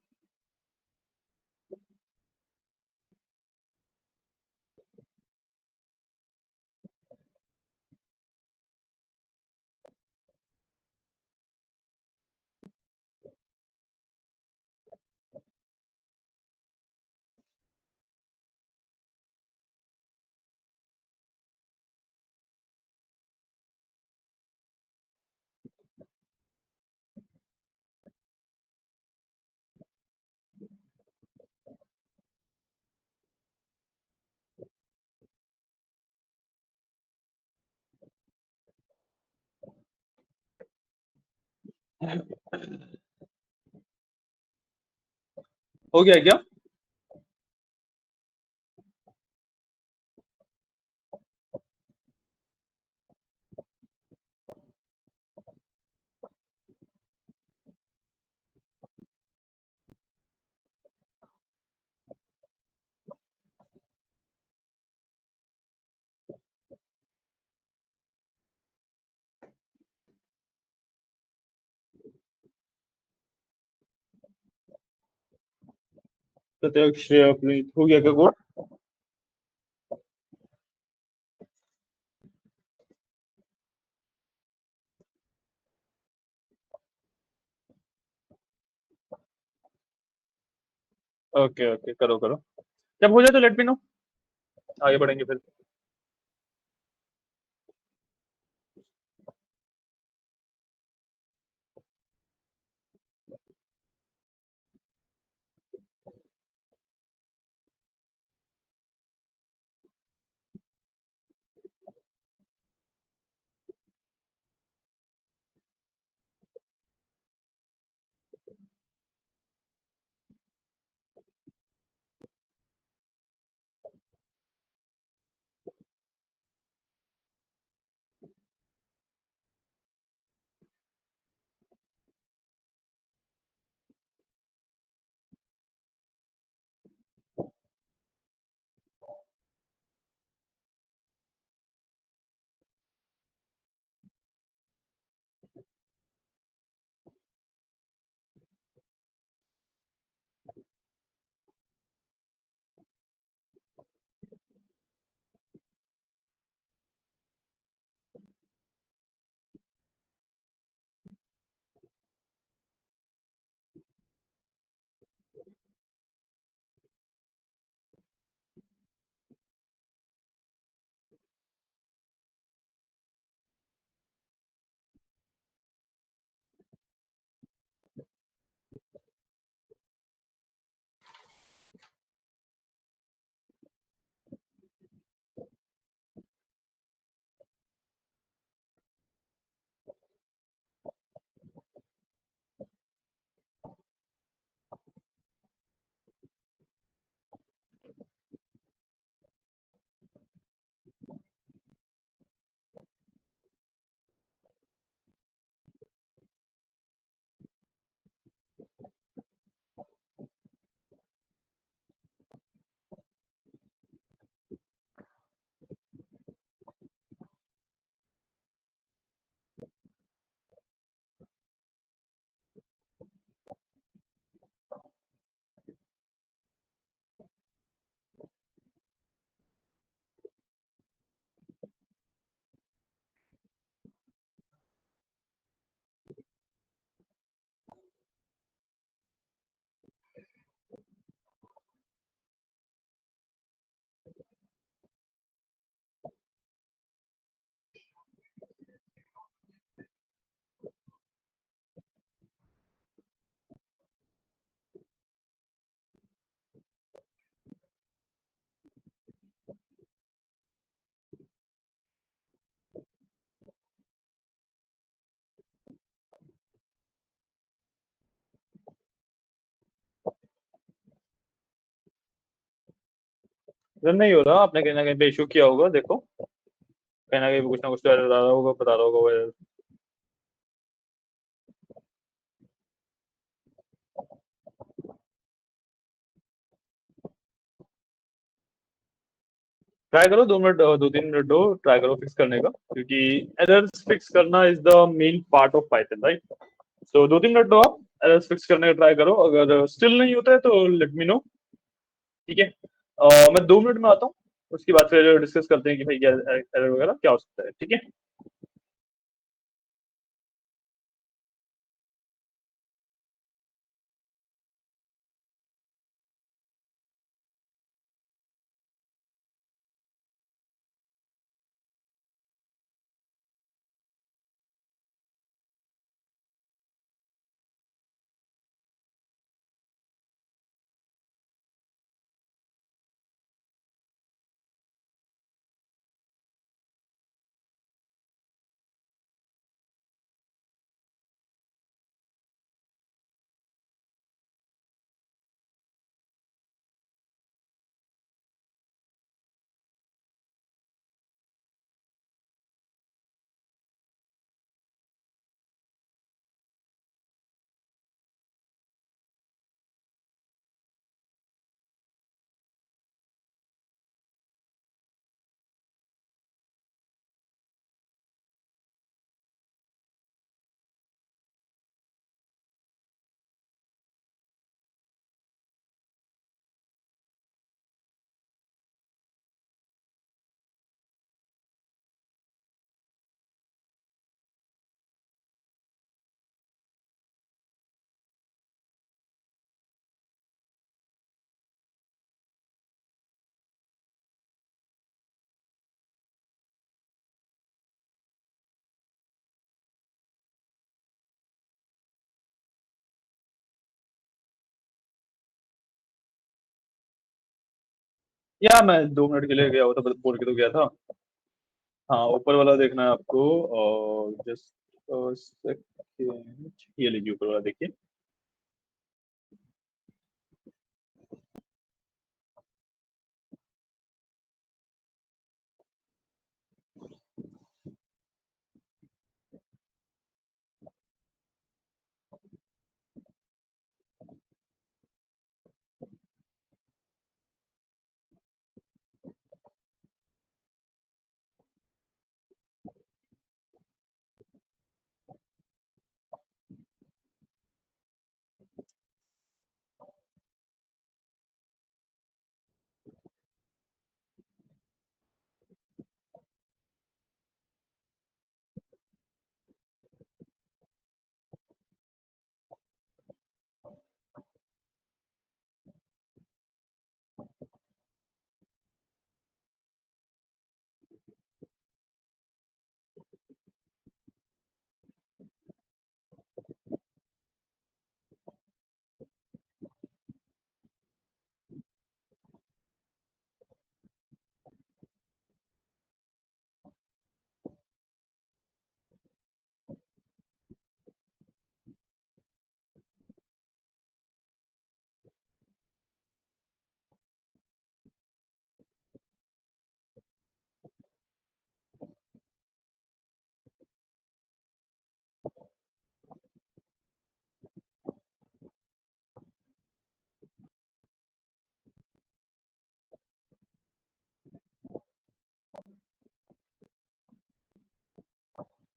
हो गया क्या? प्रत्येक श्रेय अपनी हो गया क्या कोड? ओके ओके, करो करो। जब हो जाए तो लेट मी नो, आगे बढ़ेंगे फिर। रन नहीं हो रहा, आपने कहीं ना कहीं पे इशू किया होगा, देखो कहीं ना कहीं पे कुछ ना कुछ तो error आ रहा होगा, बता रहा होगा वो error। ट्राई करो 2 मिनट, 2-3 मिनट दो, ट्राई करो फिक्स करने का, क्योंकि एरर्स फिक्स करना is the main part of Python, right? So 2-3 minute दो, आप एरर्स फिक्स करने का ट्राई करो, अगर स्टिल नहीं होता है तो लेट मी नो, ठीक है? मैं 2 मिनट में आता हूँ, उसके बाद फिर डिस्कस करते हैं कि भाई क्या एरर वगैरह क्या हो सकता है, ठीक है? या मैं 2 मिनट के लिए गया हुआ था, बोल के तो गया था। हाँ, ऊपर वाला देखना है आपको, और जस्ट सेकेंड, ये लीजिए ऊपर वाला देखिए।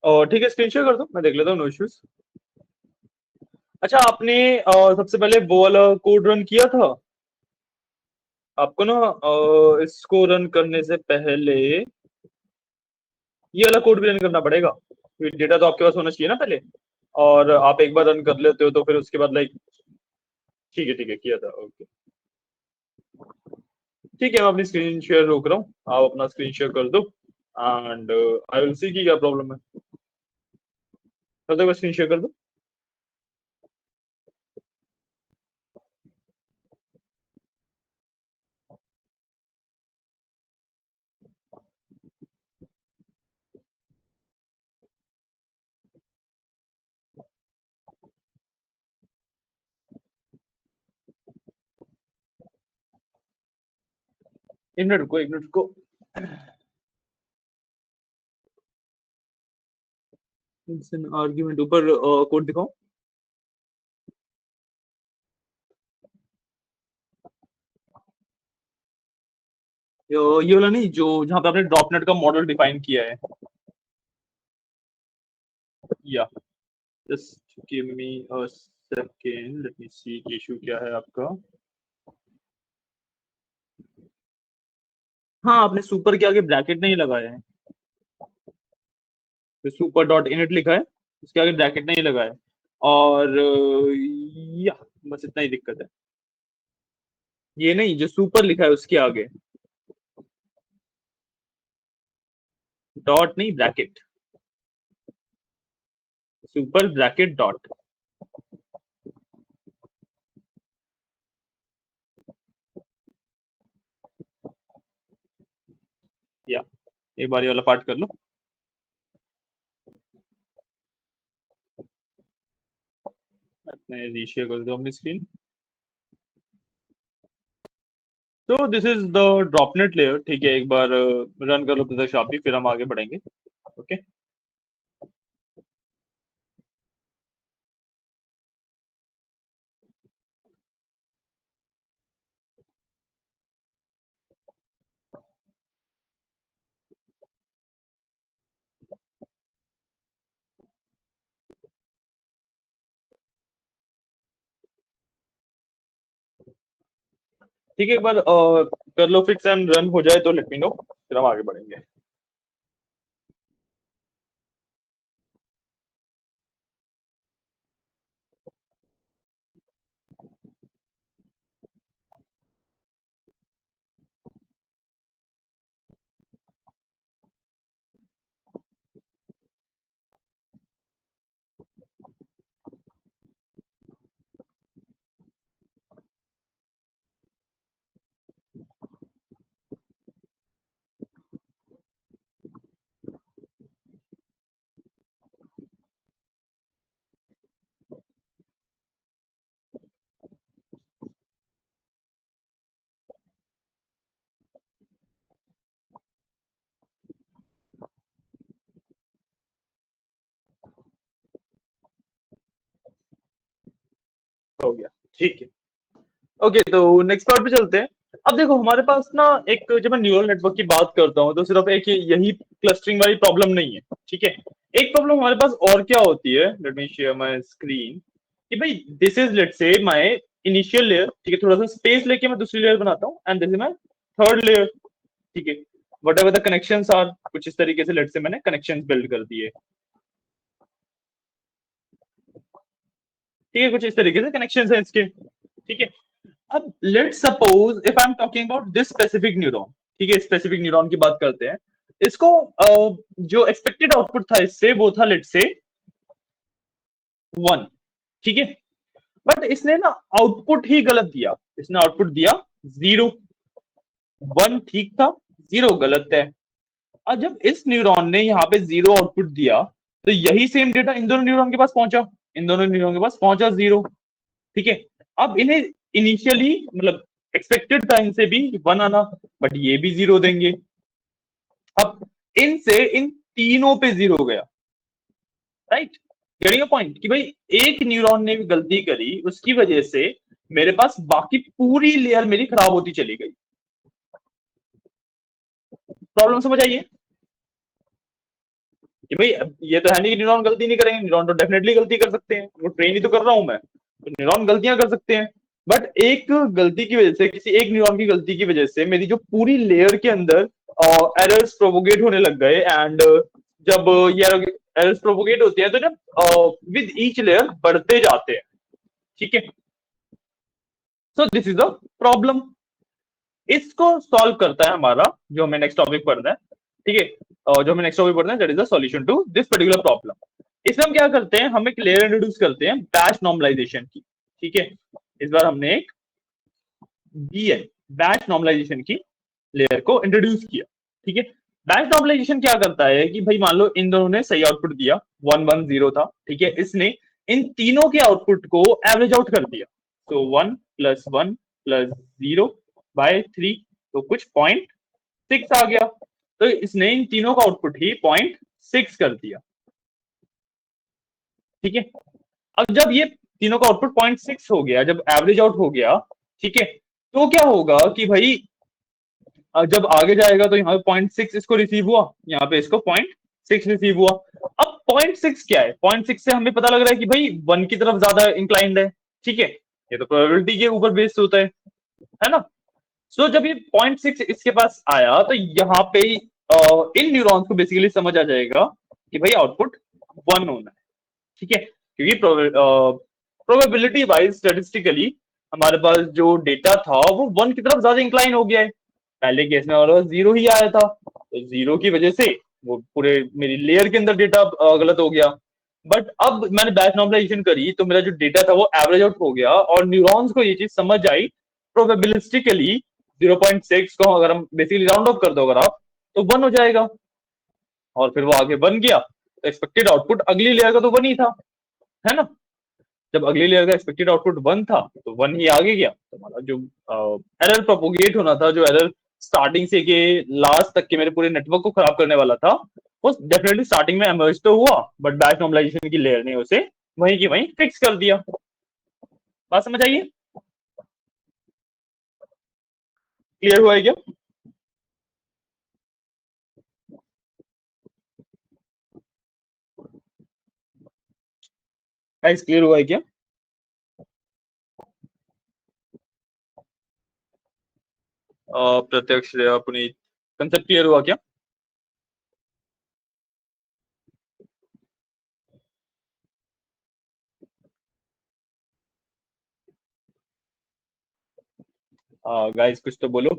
और ठीक है, स्क्रीन शेयर कर दो, मैं देख लेता हूँ, नो इश्यूज। अच्छा, आपने सबसे पहले वो वाला कोड रन किया था? आपको ना इसको रन करने से पहले ये वाला कोड भी रन करना पड़ेगा। डेटा तो आपके पास होना चाहिए ना पहले, और आप एक बार रन कर लेते हो तो फिर उसके बाद लाइक, ठीक है, किया था, ओके। ठीक है, मैं अपनी स्क्रीन शेयर रोक रहा हूँ, आप अपना स्क्रीन शेयर कर दो, एंड आई विल सी की क्या प्रॉब्लम है। तब तक स्क्रीन शेयर कर दो। एक मिनट रुको, एक मिनट रुको। आर्ग्यूमेंट ऊपर कोड दिखाओ। ये वाला नहीं, जो जहाँ पे आपने ड्रॉपनेट का मॉडल डिफाइन किया है, yeah just give me a second, let me see issue क्या है आपका। हाँ, आपने सुपर के आगे ब्रैकेट नहीं लगाया है, तो सुपर डॉट इनिट लिखा है, उसके आगे ब्रैकेट नहीं लगा है, और या बस इतना ही दिक्कत है। ये नहीं, जो सुपर लिखा है उसके आगे डॉट नहीं, ब्रैकेट, सुपर ब्रैकेट डॉट। या एक बार ये वाला पार्ट कर लो। मैं रीशेयर कर दो अपनी स्क्रीन। तो दिस इज द ड्रॉपनेट लेयर, ठीक है, एक बार रन कर लो प्रदर्शापी, फिर हम आगे बढ़ेंगे, ओके। ठीक है, एक बार कर लो फिक्स एंड रन हो जाए तो लेट मी नो, फिर हम आगे बढ़ेंगे। हो गया, ठीक है। ओके, तो नेक्स्ट पार्ट पे चलते हैं। अब देखो हमारे पास ना एक, जब मैं न्यूरल नेटवर्क की बात करता हूँ तो सिर्फ एक यही क्लस्टरिंग वाली प्रॉब्लम नहीं है, ठीक है। एक प्रॉब्लम हमारे पास और क्या होती है, let me share my screen, कि भाई this is let's say my initial layer, ठीक है। थोड़ा सा स्पेस लेके मैं दूसरी लेयर बनाता हूँ and this is my third layer, ठीक है। Whatever the connections are, कुछ इस तरीके से लेट्स से मैंने कनेक्शंस बिल्ड कर दिए, ठीक है। कुछ इस तरीके से कनेक्शंस हैं इसके, ठीक है। अब let's suppose if I am talking about this specific neuron, ठीक है, स्पेसिफिक न्यूरॉन की बात करते हैं। इसको जो एक्सपेक्टेड आउटपुट था इससे वो था लेट्स से 1, ठीक है। बट इसने ना आउटपुट ही गलत दिया, इसने आउटपुट दिया 0। 1 ठीक था, 0 गलत है। और जब इस न्यूरॉन ने यहाँ पे 0 आउटपुट दिया तो यही सेम डेटा इन दोनों न्यूरॉन के पास पहुंचा, इन दोनों न्यूरॉन के पास पहुंचा 0, ठीक है। अब इन्हें इनिशियली मतलब एक्सपेक्टेड था इनसे भी 1 आना, बट ये भी 0 देंगे। अब इनसे इन तीनों पे 0 गया, राइट। गेटिंग अ पॉइंट कि भाई एक न्यूरॉन ने भी गलती करी, उसकी वजह से मेरे पास बाकी पूरी लेयर मेरी खराब होती चली गई। प्रॉब्लम समझ आइए कि भाई ये तो है नहीं कि न्यूरॉन गलती नहीं करेंगे, न्यूरॉन तो डेफिनेटली गलती कर सकते हैं, वो ट्रेन ही तो कर रहा हूं मैं, तो न्यूरॉन गलतियां कर सकते हैं। बट एक गलती की वजह से, किसी एक न्यूरॉन की गलती की वजह से मेरी जो पूरी लेयर के अंदर एरर्स प्रोपोगेट होने लग गए। एंड जब ये एरर्स प्रोपोगेट होते हैं तो जब विद ईच लेयर बढ़ते जाते हैं, ठीक है। So this is the problem. इसको सॉल्व करता है हमारा जो हमें नेक्स्ट टॉपिक पढ़ना है, ठीक है। जो हमें नेक्स्ट टॉपिक पढ़ना है that is the solution to this particular problem. इसमें हम क्या करते हैं, हम एक लेयर इंट्रोड्यूस करते हैं बैच नॉर्मलाइजेशन की, ठीक है। इस बार हमने एक बीएन बैच नॉर्मलाइजेशन की लेयर को इंट्रोड्यूस किया, ठीक है। बैच नॉर्मलाइजेशन क्या करता है कि भाई मान लो इन दोनों ने सही आउटपुट दिया, 1 1 0 था, ठीक है। इसने इन तीनों के आउटपुट को एवरेज आउट कर दिया, तो 1 + 1 + 0/3, तो कुछ 0.6 आ गया। तो इसने इन तीनों का आउटपुट ही 0.6 कर दिया, ठीक है। अब जब ये तीनों का आउटपुट 0.6 हो गया, जब एवरेज आउट हो गया, ठीक है, तो क्या होगा कि भाई जब आगे जाएगा तो यहाँ पे 0.6 इसको रिसीव हुआ, यहाँ पे इसको 0.6 रिसीव हुआ। अब 0.6 क्या है, 0.6 से हमें पता लग रहा है कि भाई 1 की तरफ ज्यादा इंक्लाइंड है, ठीक है। ये तो प्रोबेबिलिटी के ऊपर बेस्ड होता है ना। सो जब ये 0.6 इसके पास आया तो यहाँ पे इन न्यूरॉन्स को बेसिकली समझ आ जाएगा कि भाई आउटपुट 1 होना है, ठीक है। क्योंकि प्रोबेबिलिटी वाइज स्टेटिस्टिकली हमारे पास जो डेटा था वो 1 की तरफ ज्यादा इंक्लाइन हो गया है। पहले केस में हमारे पास 0 ही आया था, तो 0 की वजह से वो पूरे मेरी लेयर के अंदर डेटा गलत हो गया। बट अब मैंने बैच नॉर्मलाइजेशन करी तो मेरा जो डेटा था वो एवरेज आउट हो गया, और न्यूरॉन्स को ये चीज समझ आई प्रोबेबिलिस्टिकली 0.6 को अगर हम बेसिकली राउंड ऑफ कर दो अगर आप, तो 1 हो जाएगा। और फिर वो आगे बन गया, तो एक्सपेक्टेड आउटपुट अगली लेयर का तो 1 ही था, है ना। जब अगली लेयर का एक्सपेक्टेड आउटपुट 1 था तो 1 ही आगे गया, तो हमारा जो एरर प्रोपोगेट होना था, जो एरर स्टार्टिंग से के लास्ट तक के मेरे पूरे नेटवर्क को खराब करने वाला था, वो डेफिनेटली स्टार्टिंग में एमर्ज तो हुआ, बट बैच नॉर्मलाइजेशन की लेयर ने उसे वहीं की वहीं फिक्स कर दिया। बात समझ आइए, क्लियर हुआ है क्या? गाइस क्लियर हुआ है क्या? प्रत्यक्ष पुनीत, कंसेप्ट क्लियर हुआ क्या? गाइस कुछ तो बोलो,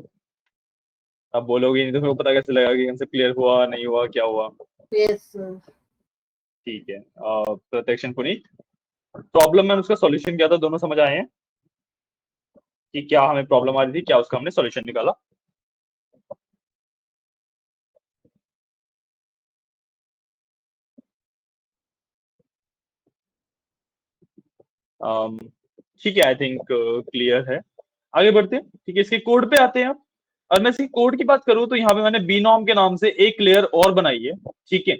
आप बोलोगे नहीं तो मेरे को पता कैसे लगेगा कि कंसेप्ट क्लियर हुआ नहीं हुआ, क्या हुआ? यस ठीक है। प्रत्यक्ष पुनीत, प्रॉब्लम में उसका सॉल्यूशन क्या था, दोनों समझ आए हैं कि क्या हमें प्रॉब्लम आ रही थी, क्या उसका हमने सॉल्यूशन निकाला? ठीक है, आई थिंक क्लियर है। आगे बढ़ते हैं, ठीक है। इसके कोड पे आते हैं आप। और मैं इसकी कोड की बात करूं तो यहाँ पे मैंने बीनॉम के नाम से एक लेयर और बनाई है, ठीक है।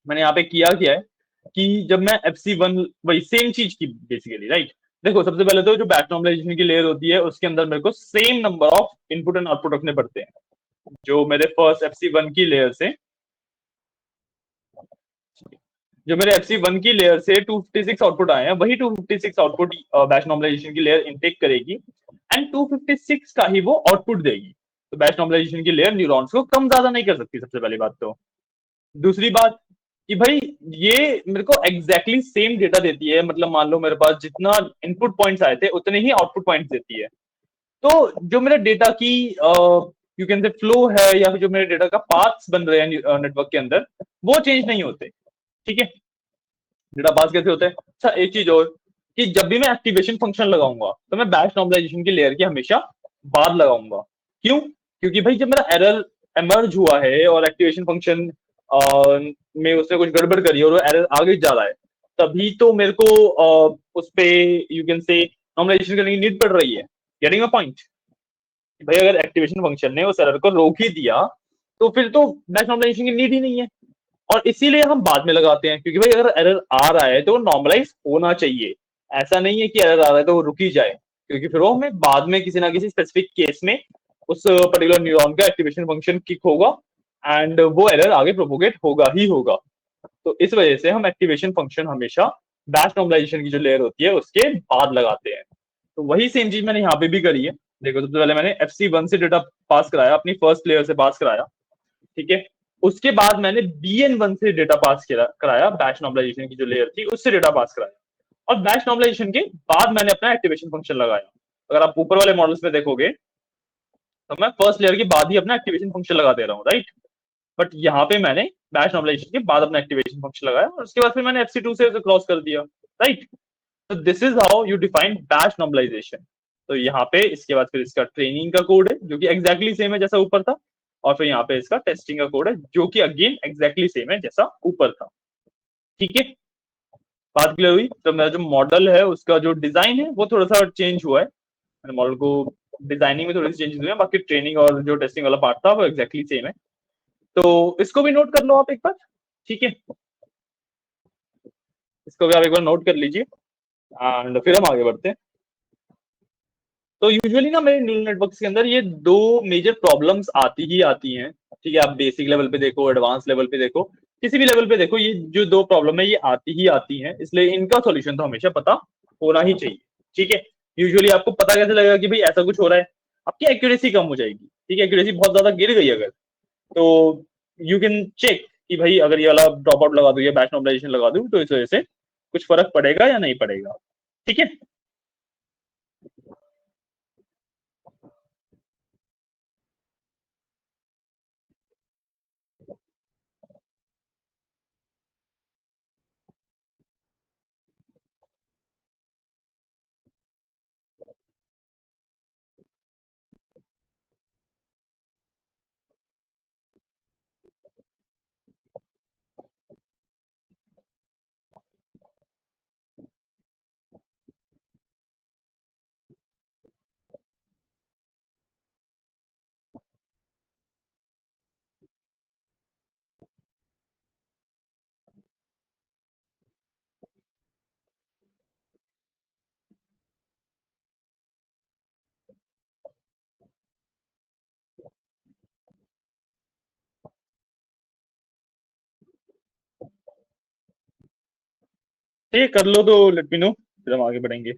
मैंने यहाँ पे किया क्या है कि जब मैं FC1 वही सेम चीज की बेसिकली, राइट, देखो सबसे पहले तो जो बैच नॉर्मलाइजेशन की लेयर होती है उसके अंदर मेरे को same number of input and output रखने पड़ते हैं। जो मेरे फर्स्ट FC1 की लेयर से जो मेरे FC1 की लेयर से 256 आउटपुट आए हैं, वही 256 आउटपुट बैच नॉर्मलाइजेशन की लेयर इनटेक करेगी एंड 256 का ही वो आउटपुट देगी। तो बैच नॉर्मलाइजेशन की लेयर न्यूरॉन्स को कम ज्यादा नहीं कर सकती, सबसे पहली बात तो। दूसरी बात कि भाई ये मेरे को एग्जैक्टली सेम डेटा देती है, मतलब मान लो मेरे पास जितना इनपुट पॉइंट्स आए थे उतने ही आउटपुट पॉइंट्स देती है। तो जो मेरे डेटा की यू कैन से फ्लो है या फिर जो मेरे डेटा का पाथ्स बन रहे हैं नेटवर्क के अंदर, वो चेंज नहीं होते। ठीक है, डेटा पास कैसे होते हैं। अच्छा एक चीज और, कि जब भी मैं एक्टिवेशन फंक्शन लगाऊंगा तो मैं बैच नॉर्मलाइजेशन की लेयर की हमेशा बाद लगाऊंगा। क्यों? क्योंकि भाई जब मेरा एरर एमर्ज हुआ है और एक्टिवेशन फंक्शन में उसने कुछ गड़बड़ करी है और वो एरर आगे जा रहा है, तभी तो मेरे को उस पे यू कैन से नॉर्मलाइजेशन करने की नीड पड़ रही है। Getting a point? भाई अगर एक्टिवेशन फंक्शन ने उस एरर को रोक ही दिया तो फिर तो बैच नॉर्मलाइजेशन की नीड ही नहीं है। और इसीलिए हम बाद में लगाते हैं, क्योंकि भाई अगर एरर आ रहा है तो वो नॉर्मलाइज होना चाहिए। ऐसा नहीं है कि एरर आ रहा है तो वो रुक ही जाए, क्योंकि फिर वो हमें बाद में किसी ना किसी स्पेसिफिक केस में उस पर्टिकुलर न्यूरॉन का एक्टिवेशन फंक्शन किक होगा एंड वो एरर आगे प्रोपोगेट होगा ही होगा। तो इस वजह से हम एक्टिवेशन फंक्शन हमेशा बैच नॉर्मलाइजेशन की जो लेयर होती है उसके बाद लगाते हैं। तो वही सेम चीज मैंने यहाँ पे भी करी है। देखो सबसे पहले मैंने FC1 से डेटा पास कराया, अपनी फर्स्ट लेयर से पास कराया। ठीक है, उसके बाद मैंने BN1 से डेटा पास कराया, बैच नॉर्मलाइजेशन की जो लेयर थी उससे डेटा पास कराया। और बैच नॉर्मलाइजेशन के बाद मैंने अपना एक्टिवेशन फंक्शन लगाया। अगर आप ऊपर वाले मॉडल्स में देखोगे तो मैं फर्स्ट लेयर के बाद ही अपना एक्टिवेशन फंक्शन लगा दे रहा हूँ, राइट। बट यहाँ पे मैंने बैच नॉर्मलाइजेशन के बाद अपना एक्टिवेशन फंक्शन लगाया और उसके बाद फिर मैंने FC2 से उसे क्रॉस कर दिया, राइट। तो this is how you define batch normalisation. तो यहाँ पे इसके बाद फिर इसका ट्रेनिंग का कोड है जो कि एग्जैक्टली सेम है जैसा ऊपर था, और फिर यहाँ पे इसका टेस्टिंग का कोड है जो कि अगेन एग्जैक्टली सेम है जैसा ऊपर था। ठीक है, बात क्लियर हुई। तो मेरा जो मॉडल है उसका जो डिजाइन है वो थोड़ा सा चेंज हुआ है, मैंने मॉडल को डिजाइनिंग में थोड़ी सी चेंजेस हुए हैं, बाकी ट्रेनिंग और जो टेस्टिंग वाला पार्ट था वो एग्जैक्टली सेम है। तो इसको भी नोट कर लो आप एक बार। ठीक है, इसको भी आप एक बार नोट कर लीजिए एंड फिर हम आगे बढ़ते हैं। तो यूजुअली ना मेरे न्यूरल नेटवर्क्स के अंदर ये दो मेजर प्रॉब्लम्स आती ही आती हैं। ठीक है, आप बेसिक लेवल पे देखो, एडवांस लेवल पे देखो, किसी भी लेवल पे देखो, ये जो दो प्रॉब्लम है ये आती ही आती हैं, इसलिए इनका सॉल्यूशन तो हमेशा पता होना ही चाहिए। ठीक है, यूजुअली आपको पता कैसे लगेगा कि भाई ऐसा कुछ हो रहा है? आपकी एक्यूरेसी कम हो जाएगी। ठीक है, एक्यूरेसी बहुत ज्यादा गिर गई अगर, तो यू कैन चेक कि भाई अगर ये वाला ड्रॉप आउट लगा दूं या बैच नॉर्मलाइजेशन लगा दूं तो इस वजह से कुछ फर्क पड़ेगा या नहीं पड़ेगा। ठीक है, ठीक है, कर लो तो लेट मी नो, फिर हम आगे बढ़ेंगे।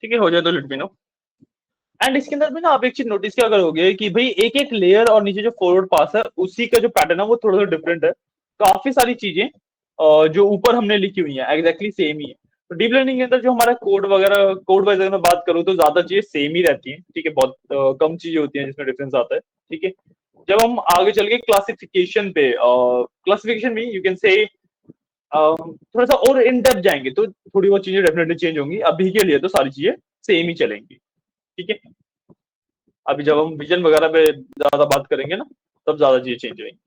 ठीक है, हो जाए तो लेट मी नो। एंड इसके अंदर में ना आप एक चीज नोटिस क्या करोगे कि भाई एक एक लेयर और नीचे जो फॉरवर्ड पास है उसी का जो पैटर्न है वो थोड़ा सा डिफरेंट है। काफी सारी चीजें जो ऊपर हमने लिखी हुई है एग्जैक्टली सेम ही है। तो डीप लर्निंग के अंदर जो हमारा कोड वाइज अगर मैं बात करूँ तो ज्यादा चीजें सेम ही रहती हैं। ठीक है, बहुत कम चीजें होती हैं जिसमें डिफरेंस आता है। ठीक है, जब हम आगे चल के क्लासिफिकेशन पे क्लासिफिकेशन में यू कैन से थोड़ा सा और इन डेप्थ जाएंगे तो थोड़ी बहुत चीजें डेफिनेटली चेंज होंगी। अभी के लिए तो सारी चीजें सेम ही चलेंगी। ठीक है, अभी जब हम विजन वगैरह पे ज्यादा बात करेंगे ना तब ज्यादा चीजें चेंज होंगी।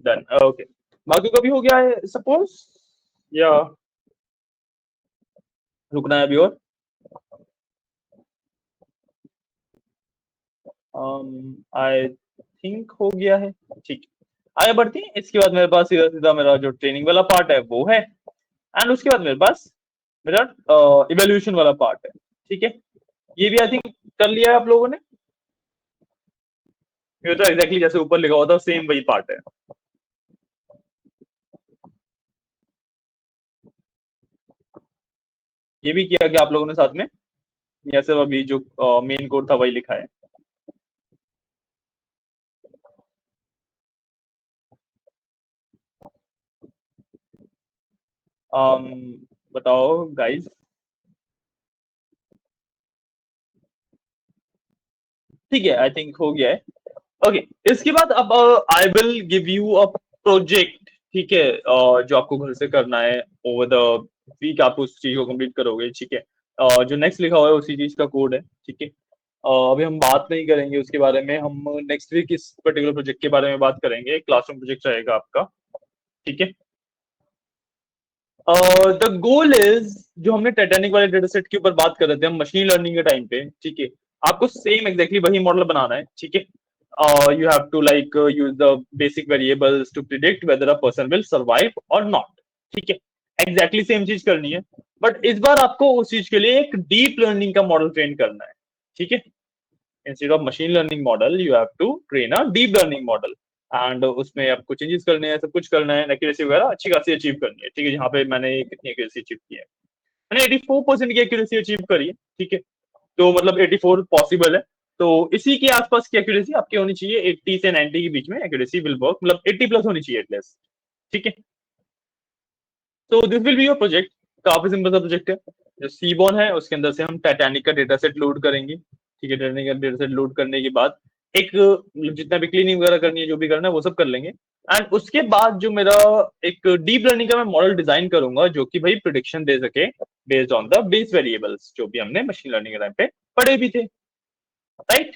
Done, okay. बाकी का भी हो गया है सपोज, या रुकना है अभी और? आई थिंक हो गया है। ठीक है, आगे बढ़ते हैं। इसके बाद मेरे पास सीधा सीधा मेरा जो ट्रेनिंग वाला पार्ट है वो है, एंड उसके बाद मेरे पास मेरा इवेल्यूएशन वाला पार्ट है। ठीक है, ये भी आई थिंक कर लिया है आप लोगों ने। ये तो एग्जैक्टली जैसे ऊपर लिखा हुआ था सेम वही पार्ट है। ये भी किया क्या आप लोगों ने साथ में, या सिर्फ अभी जो मेन कोड था वही लिखा है? um, बताओ गाइस। ठीक है, आई थिंक हो गया है। ओके, इसके बाद अब I will give you a project. ठीक है, जो आपको घर से करना है ओवर द वीक, आप उस चीज को कंप्लीट करोगे। ठीक है, जो नेक्स्ट लिखा हुआ है उसी चीज का कोड है। ठीक है, अभी हम बात नहीं करेंगे उसके बारे में, हम नेक्स्ट वीक इस पर्टिकुलर प्रोजेक्ट के बारे में बात करेंगे। क्लासरूम प्रोजेक्ट रहेगा आपका। ठीक है, द गोल इज, जो हमने टाइटैनिक वाले डेटा सेट के ऊपर बात कर रहे थे हम मशीन लर्निंग के टाइम पे। ठीक है, आपको सेम एग्जैक्टली वही मॉडल बनाना है। ठीक है, you have to like use the basic variables to predict whether a person will survive or not। ठीक है, एग्जैक्टली सेम चीज करनी है, बट इस बार आपको उस चीज के लिए एक डीप लर्निंग का मॉडल ट्रेन करना है। ठीक है, instead of machine learning model you have to train a deep learning model. And उसमें आपको चेंजेस करने हैं, सब कुछ करना है, एक्यूरेसी वगैरह अच्छी खासी अचीव करनी है। ठीक है, यहाँ पे मैंने कितनी एक्यूरेसी अचीव की है, मैंने 84% की एक्यूरेसी अचीव करी है। ठीक है, तो मतलब 84 पॉसिबल है। तो इसी के आसपास की एक्यूरेसी आपकी होनी चाहिए, 80 से 90 के बीच में एक्यूरेसी विल वर्क, मतलब 80 प्लस होनी चाहिए एटलीस्ट। ठीक है, तो this will be your project. काफी सिंपल सा प्रोजेक्ट है। जो सीबॉन है उसके अंदर से हम टाइटैनिक का डेटा सेट लोड करेंगे। ठीक है, टाइटैनिक का डेटा सेट लोड करने के बाद एक मतलब जितना भी क्लीनिंग वगैरह करनी है, जो भी करना है वो सब कर लेंगे। एंड उसके बाद जो मेरा एक डीप लर्निंग का मैं मॉडल डिजाइन करूंगा जो कि भाई प्रिडिक्शन दे सके based on the base variables जो भी हमने मशीन लर्निंग के टाइम पे पढ़े भी थे। राइट,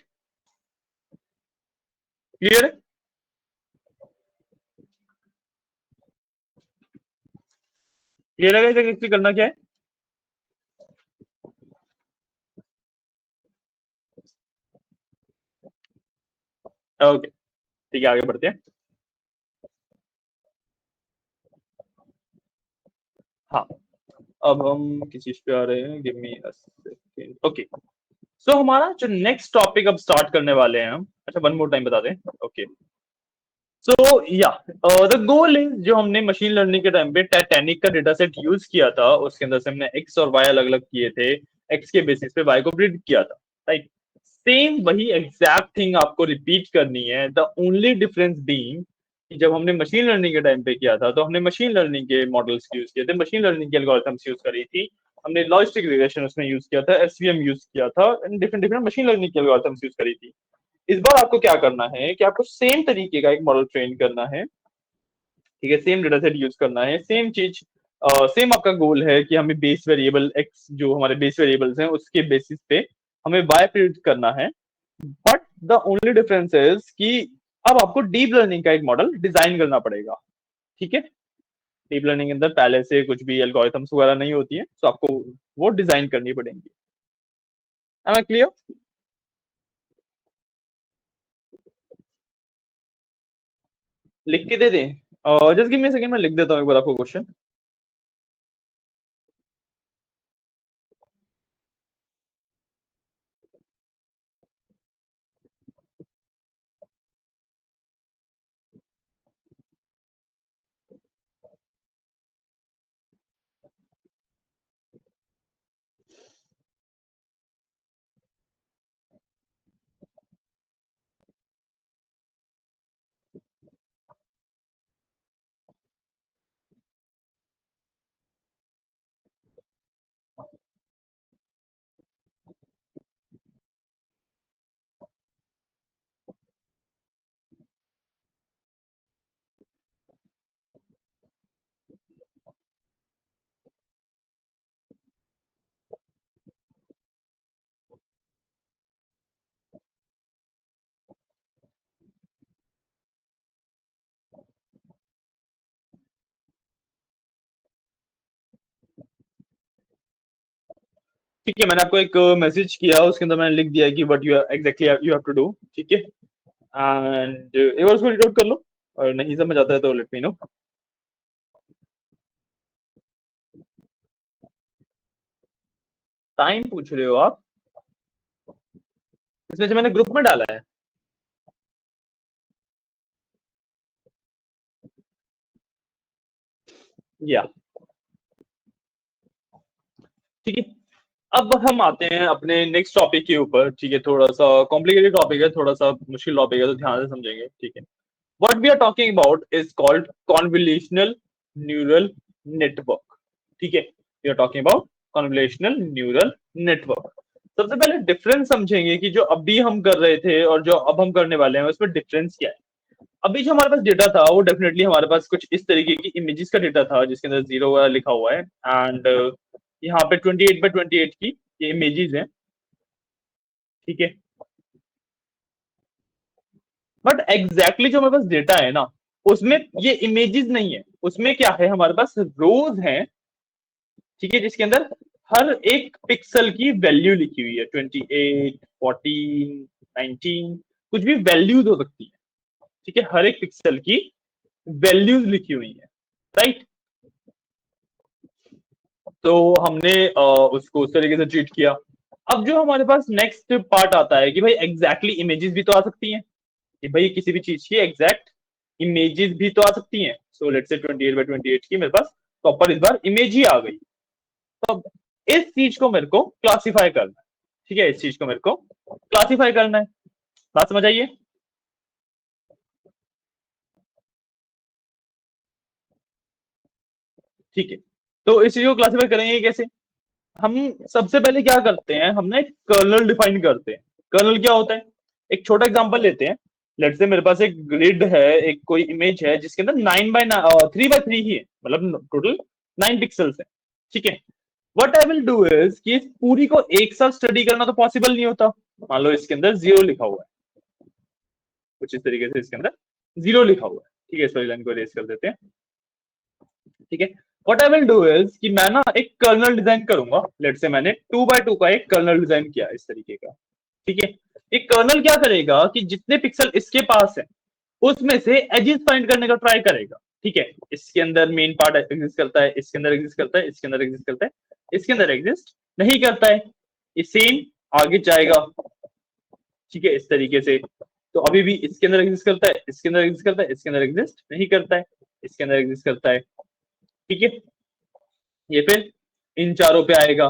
क्लियर है? क्लियर है इसे एक्चुअली करना क्या है? ओके, ठीक है, आगे बढ़ते हैं। हाँ, अब हम किस चीज पे आ रहे हैं, give me a second. Okay, so हमारा जो नेक्स्ट टॉपिक अब स्टार्ट करने वाले हैं हम, अच्छा वन मोर टाइम बता दें। ओके, सो या द गोल इज, जो हमने मशीन लर्निंग के टाइम पे टाइटैनिक का डेटा सेट यूज किया था उसके अंदर से हमने एक्स और वाई अलग अलग किए थे, एक्स के बेसिस पे वाई को प्रिडिक्ट किया था। राइट, सेम वही एग्जैक्ट थिंग आपको रिपीट करनी है। द ओनली डिफरेंस बीइंग कि जब हमने मशीन लर्निंग के टाइम पे किया था तो हमने मशीन लर्निंग के मॉडल्स यूज किए थे, मशीन लर्निंग के एल्गोरिथम्स यूज करी थी, हमने लॉजिस्टिक रिग्रेशन उसमें यूज किया था, एसवीएम यूज किया था, डिफरेंट डिफरेंट मशीन लर्निंग के एल्गोरिथम्स यूज करी थी। इस बार आपको क्या करना है कि आपको सेम तरीके का एक मॉडल ट्रेन करना है। ठीक है, सेम डेटा सेट यूज करना है, सेम चीज, सेम आपका गोल है कि हमें बेस वेरिएबल एक्स, जो हमारे बेस वेरिएबल्स हैं उसके बेसिस पे हमें वाई प्रिडिक्ट करना है। But the only difference is कि अब आपको डीप लर्निंग का एक मॉडल डिजाइन करना पड़ेगा। ठीक है, डीप लर्निंग के अंदर पहले से कुछ भी एल्गोरिथम्स वगैरह नहीं होती है, तो आपको वो डिजाइन करनी पड़ेंगी। Am I clear? लिख के दे दें? Just give me a second, मैं लिख देता हूँ एक बार आपको क्वेश्चन। ठीक है, मैंने आपको एक मैसेज किया, उसके अंदर मैंने लिख दिया कि what you exactly you have to do. ठीक है, एंड एक बार उसको रीड आउट कर लो, और नहीं समझ आता है तो लेट मी नो। टाइम पूछ रहे हो आप? इसमें जो मैंने ग्रुप में डाला है। या ठीक है, अब हम आते हैं अपने नेक्स्ट टॉपिक के ऊपर। ठीक है, थोड़ा सा कॉम्प्लिकेटेड टॉपिक है, थोड़ा सा मुश्किल टॉपिक है, तो ध्यान से समझेंगे। ठीक है, what we are talking about is called convolutional neural network. ठीक है, we are talking about convolutional neural network. सबसे पहले डिफरेंस समझेंगे कि जो अभी हम कर रहे थे और जो अब हम करने वाले हैं उसमें डिफरेंस क्या है। अभी जो हमारे पास डेटा था वो डेफिनेटली हमारे पास कुछ इस तरीके की इमेजेस का डेटा था, जिसके अंदर 0 वगैरह लिखा हुआ है, एंड यहाँ पे 28 by 28 की ये इमेजेस हैं। ठीक है, बट एग्जैक्टली जो हमारे पास डेटा है ना, उसमें ये इमेजेस नहीं है, उसमें क्या है, हमारे पास रोज हैं। ठीक है, जिसके अंदर हर एक पिक्सल की वैल्यू लिखी हुई है, 28, 14, 19, कुछ भी वैल्यूज हो सकती है। ठीक है, हर एक पिक्सल की वैल्यूज लिखी हुई है, राइट। तो हमने उसको उस तरीके से ट्रीट किया। अब जो हमारे पास नेक्स्ट पार्ट आता है कि भाई एग्जैक्टली इमेजेस भी तो आ सकती हैं, कि भाई किसी भी चीज की एग्जैक्ट इमेजेस भी तो आ सकती हैं। सो लेट्स से 28 by 28 की मेरे पास प्रॉपर इस बार इमेज ही आ गई। तो अब इस चीज को मेरे को क्लासिफाई करना है। ठीक है, इस चीज को मेरे को क्लासिफाई करना है। बात समझ आइए? ठीक है, तो इस चीज को क्लासिफाई करेंगे कैसे? हम सबसे पहले क्या करते हैं, हम ना एक कर्नल डिफाइन करते हैं। कर्नल क्या होता है? एक छोटा एग्जांपल लेते हैं। लेट्स से मेरे पास एक ग्रिड है, एक कोई इमेज है जिसके अंदर 3 by 3 ही है, मतलब टोटल 9 पिक्सल्स है। ठीक है, what I will do is कि इस पूरी को एक साथ स्टडी करना तो पॉसिबल नहीं होता। मान लो इसके अंदर 0 लिखा हुआ है, कुछ इस तरीके से इसके अंदर 0 लिखा हुआ है। ठीक है, इस वाली लाइन को इरेज कर देते हैं। ठीक है, what I will do is कि मैं ना एक कर्नल डिजाइन करूंगा। लेट्स से मैंने 2 by 2 का एक कर्नल डिजाइन किया इस तरीके का। ठीक है, एक कर्नल क्या करेगा कि जितने पिक्सल इसके पास है उसमें से एजेस फाइंड करने का ट्राई करेगा। ठीक है, इसके अंदर मेन पार्ट एग्जिस्ट करता है, इसके अंदर एग्जिस्ट करता है, इसके अंदर एग्जिस्ट करता है, इसके अंदर एग्जिस्ट नहीं करता है, ये सेम आगे जाएगा। ठीक है, इस तरीके से। तो अभी भी इसके अंदर एग्जिस्ट करता है, इसके अंदर एग्जिस्ट करता है, इसके अंदर एग्जिस्ट नहीं करता है, इसके अंदर एग्जिस्ट करता है। ठीक है, ये फिर इन चारों पे आएगा।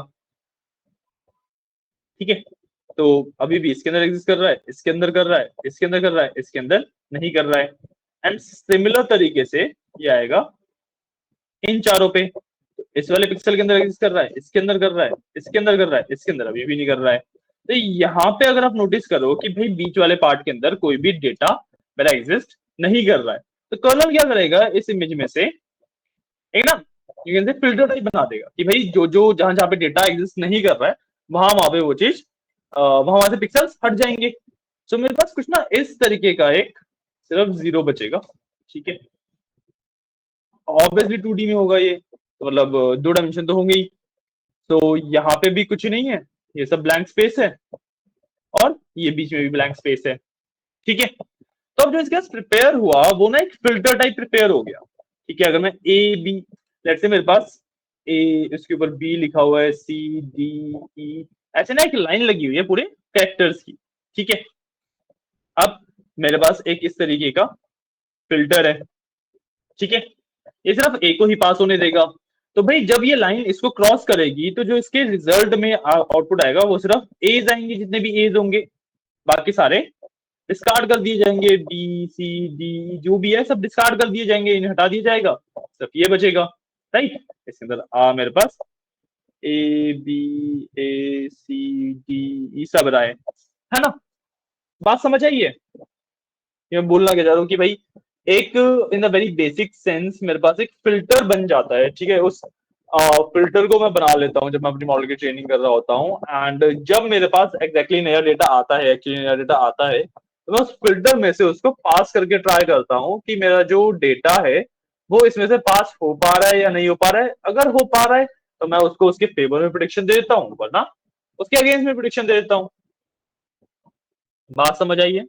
ठीक है, तो अभी भी इसके अंदर एग्जिस्ट कर रहा है, इसके अंदर कर रहा है, इसके अंदर कर रहा है, इसके अंदर नहीं कर रहा है, एंड सिमिलर तरीके से ये आएगा इन चारों पे। इस वाले पिक्सल के अंदर एग्जिस्ट कर रहा है, इसके अंदर कर रहा है, इसके अंदर कर रहा है, इसके अंदर अभी भी नहीं कर रहा है। तो यहाँ पे अगर आप नोटिस करो कि भाई बीच वाले पार्ट के अंदर कोई भी डेटा मेरा एग्जिस्ट नहीं कर रहा है, तो कर्नल क्या करेगा, इस इमेज में से एक ना यू कैन से फिल्टर टाइप बना देगा कि भाई जो जो जहां जहां पे डेटा एग्जिस्ट नहीं कर रहा है वहां पे वो चीज वहां से पिक्सल्स हट जाएंगे। सो मेरे पास कुछ ना इस तरीके का एक सिर्फ 0 बचेगा। ठीक है, ऑब्वियसली 2D में होगा ये, तो मतलब 2 डायमेंशन तो होंगे ही। तो यहाँ पे भी कुछ नहीं है, ये सब ब्लैंक स्पेस है, और ये बीच में भी ब्लैंक स्पेस है। ठीक है, तो अब जो इसके पास प्रिपेयर हुआ वो ना एक फिल्टर टाइप प्रिपेयर हो गया। ठीक है, अगर मैं ए बी, लेट्स से मेरे पास ए, इसके ऊपर बी लिखा हुआ है, सी डी ई, ऐसे ना एक लाइन लगी हुई है पूरे कैरेक्टर्स की। ठीक है, अब मेरे पास एक इस तरीके का फिल्टर है। ठीक है, ये सिर्फ ए को ही पास होने देगा। तो भाई जब ये लाइन इसको क्रॉस करेगी तो जो इसके रिजल्ट में आउटपुट आएगा वो सिर्फ एज आएंगे, जितने भी एज होंगे, बाकी सारे डिस्कार्ड कर दिए जाएंगे। बी सी डी जो भी है सब डिस्कार्ड कर दिए जाएंगे, इन्हें हटा दिया जाएगा, सिर्फ ये बचेगा। राइट, इसके अंदर मेरे पास A B A C D E सब रहा है ना। बात समझ आई है? ये मैं बोलना क्या चाह रहा हूँ कि भाई एक in the very basic sense मेरे पास एक फिल्टर बन जाता है। ठीक है, उस फिल्टर को मैं बना लेता हूँ जब मैं अपनी मॉडल की ट्रेनिंग कर रहा होता हूँ। एंड जब मेरे पास एग्जैक्टली नया डेटा आता है, एक्चुअली नया डेटा आता है, तो मैं उस फिल्टर में से उसको पास करके ट्राई करता हूँ कि मेरा जो डेटा है वो इसमें से पास हो पा रहा है या नहीं हो पा रहा है। अगर हो पा रहा है तो मैं उसको उसके फेवर में प्रिडिक्शन दे देता हूँ, वरना उसके अगेंस्ट में प्रिडिक्शन दे देता हूँ। बात समझ आई है?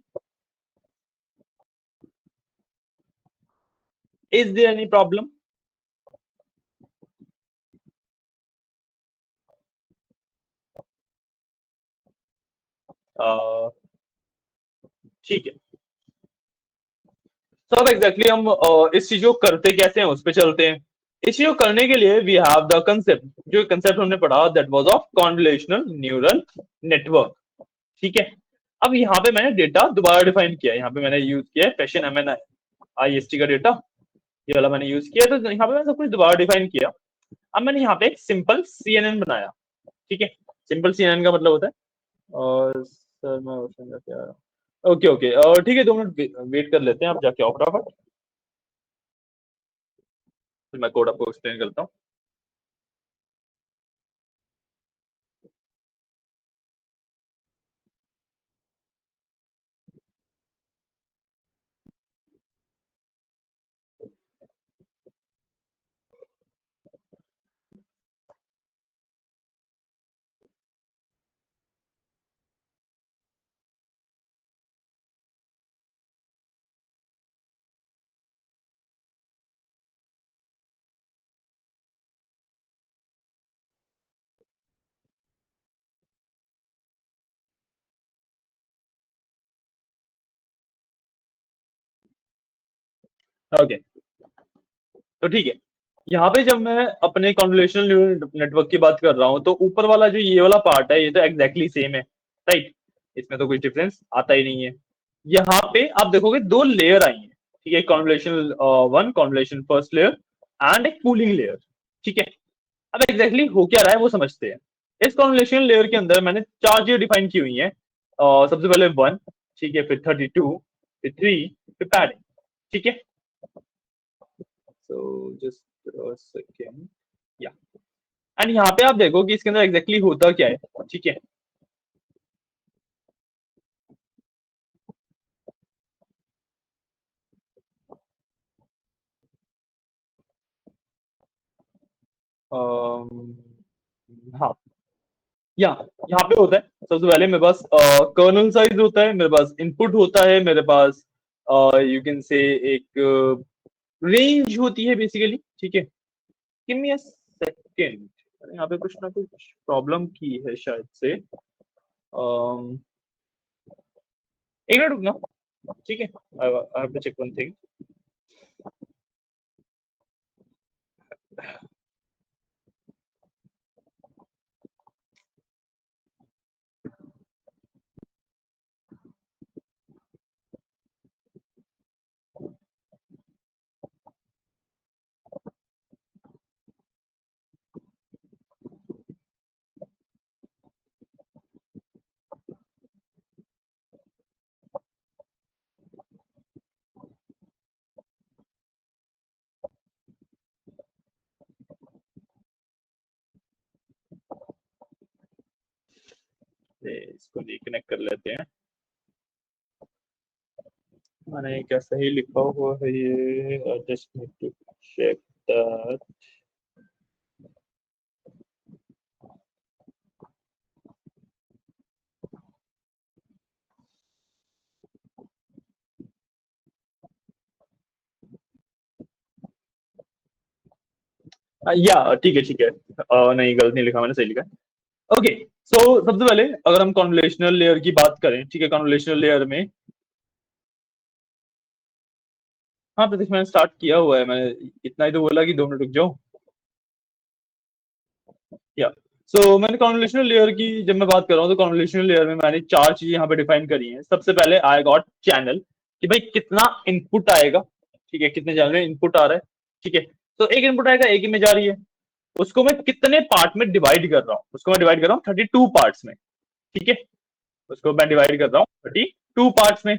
Is there any problem? ठीक है, तो अब एग्जैक्टली हम इस चीज को करते कैसे हैं उस पर चलते हैं। इस चीज को करने के लिए वी हैव द कंसेप्ट, जो कंसेप्ट हमने पढ़ा that was of convolutional neural network. ठीक है, अब यहाँ पे मैंने डेटा दोबारा डिफाइन किया है। यहाँ पे मैंने यूज किया है fashion M N I S T का डेटा, ये वाला मैंने यूज किया। तो यहाँ पे मैंने सब कुछ दोबारा डिफाइन किया। अब मैंने यहाँ पे एक सिंपल CNN बनाया। ठीक है, सिंपल CNN का मतलब होता है, और सर मैं उसमें क्या, ओके ओके, और ठीक है, 2 मिनट वेट कर लेते हैं, आप जाके आओ फटाफट, फिर मैं कोड आपको एक्सप्लेन करता हूँ। ओके, तो ठीक है, यहाँ पे जब मैं अपने कॉन्वोल्यूशनल न्यूरल नेटवर्क की बात कर रहा हूँ तो ऊपर वाला जो ये वाला पार्ट है ये तो एग्जैक्टली सेम है। राइट, इसमें तो कुछ डिफरेंस आता ही नहीं है। यहाँ पे आप देखोगे 2 लेयर आई हैं। ठीक है, convolution one, convolution first layer, and एक कूलिंग लेयर। ठीक है, अब एग्जैक्टली हो क्या रहा है वो समझते हैं। इस कॉन्वोल्यूशन लेयर के अंदर मैंने 4 चीजें डिफाइन की हुई हैं। सबसे पहले 1, ठीक है, फिर 32, फिर 3, फिर पैडिंग। ठीक है, सो जस्ट सेकेंड, या, एंड यहाँ पे आप देखो कि इसके अंदर एग्जैक्टली होता क्या है। ठीक है, अम, हाँ, यहाँ पे होता है सबसे पहले मेरे पास कर्नल साइज होता है, मेरे पास इनपुट होता है, मेरे पास यू कैन से एक रेंज होती है बेसिकली। ठीक है, गिव मी अ सेकंड, यहाँ पे कुछ ना कुछ प्रॉब्लम की है शायद से। एक मिनट रुकना। ठीक है, I have to check one thing. इसको रिकनेक्ट कर लेते हैं। मैंने क्या सही लिखा हुआ है ये, just need to check that. Yeah ठीक है नहीं गलत नहीं लिखा मैंने, सही लिखा है। ओके, सो सबसे पहले अगर हम कॉन्वोल्यूशनल लेयर की बात करें, ठीक है, कॉन्वोल्यूशनल लेयर में, हाँ प्रतीक मैंने स्टार्ट किया हुआ है, मैंने इतना ही तो बोला कि 2 मिनट रुक जाओ। या सो मैंने कॉन्वोल्यूशनल लेयर की जब मैं बात कर रहा हूँ, तो कॉन्वोल्यूशनल लेयर में मैंने 4 चीजें यहाँ पे डिफाइन करी हैं। सबसे पहले आई गॉट चैनल, कि भाई कितना इनपुट आएगा, ठीक है, कितने चैनल में इनपुट आ रहा है, ठीक है। तो एक इनपुट आएगा, एक इमेज आ रही है, उसको मैं कितने पार्ट में डिवाइड कर रहा हूँ, उसको मैं डिवाइड कर रहा हूँ 32 पार्ट्स में, ठीक है, उसको मैं डिवाइड कर रहा हूँ 32 पार्ट्स में।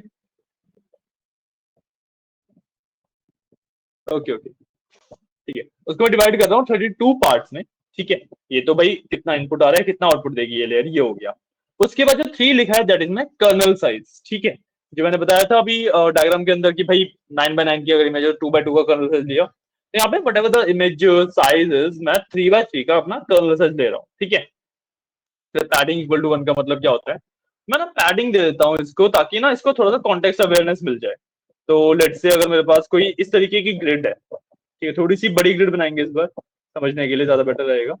ओके ओके, ठीक है, उसको मैं डिवाइड कर रहा हूँ 32 पार्ट्स में, ठीक है। ये तो भाई कितना इनपुट आ रहा है, कितना आउटपुट देगी ये लेयर, ये हो गया। उसके बाद जो 3 लिखा है that is my kernel size, ठीक है, जो मैंने बताया था अभी डायग्राम के अंदर कि भाई 9x9 की अगर इमेज 2x2 का कर्नल साइज लिया, तो यहाँ पे what ever the image size is, मैं 3x3 का अपना कर्नल साइज ले रहा हूँ, ठीक है। तो पैडिंग इक्वल टू 1 का मतलब क्या होता है, मैं ना पैडिंग दे देता हूँ इसको, ताकि ना इसको थोड़ा सा कॉन्टेक्स्ट अवेयरनेस मिल जाए। तो लेट्स से अगर मेरे पास कोई इस तरीके की ग्रिड है, ठीक है, थोड़ी सी बड़ी ग्रिड बनाएंगे इस बार समझने के लिए, ज्यादा बेटर रहेगा।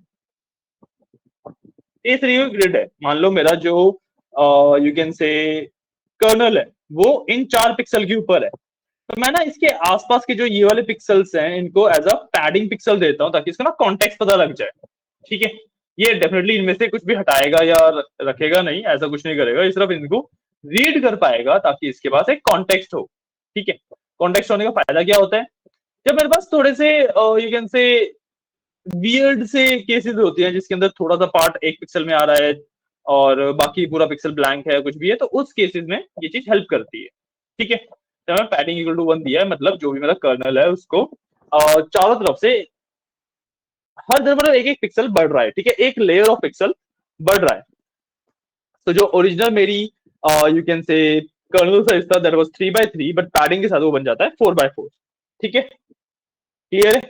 इस तरीके की ग्रिड है, मान लो मेरा जो यू कैन से कर्नल है वो इन 4 पिक्सल के ऊपर है, तो मैं ना इसके आसपास के जो ये वाले पिक्सल्स हैं इनको एज अ पैडिंग पिक्सल देता हूँ, ताकि इसका ना कॉन्टेक्स्ट पता लग जाए, ठीक है। ये डेफिनेटली इनमें से कुछ भी हटाएगा या रखेगा नहीं, ऐसा कुछ नहीं करेगा, ये सिर्फ इनको रीड कर पाएगा ताकि इसके पास एक कॉन्टेक्स्ट हो, ठीक है। कॉन्टेक्स्ट होने का फायदा क्या होता है, जब मेरे पास थोड़े से यू कैन से वियर्ड से केसेस होती हैं जिसके अंदर थोड़ा सा पार्ट एक पिक्सल में आ रहा है और बाकी पूरा पिक्सल ब्लैंक है, कुछ भी है, तो उस केसेस में ये चीज हेल्प करती है, ठीक है। तो मैं पैडिंग इक्वल टू 1 दिया है, मतलब जो भी मेरा कर्नल है उसको चारों तरफ से हर तरफ मतलब एक एक पिक्सल बढ़ रहा है, ठीक है, एक लेयर ऑफ पिक्सल बढ़ रहा है। तो जो ओरिजिनल मेरी you can say kernel size था that was 3x3, but padding के साथ वो बन जाता है 4x4, ठीक है, क्लियर है।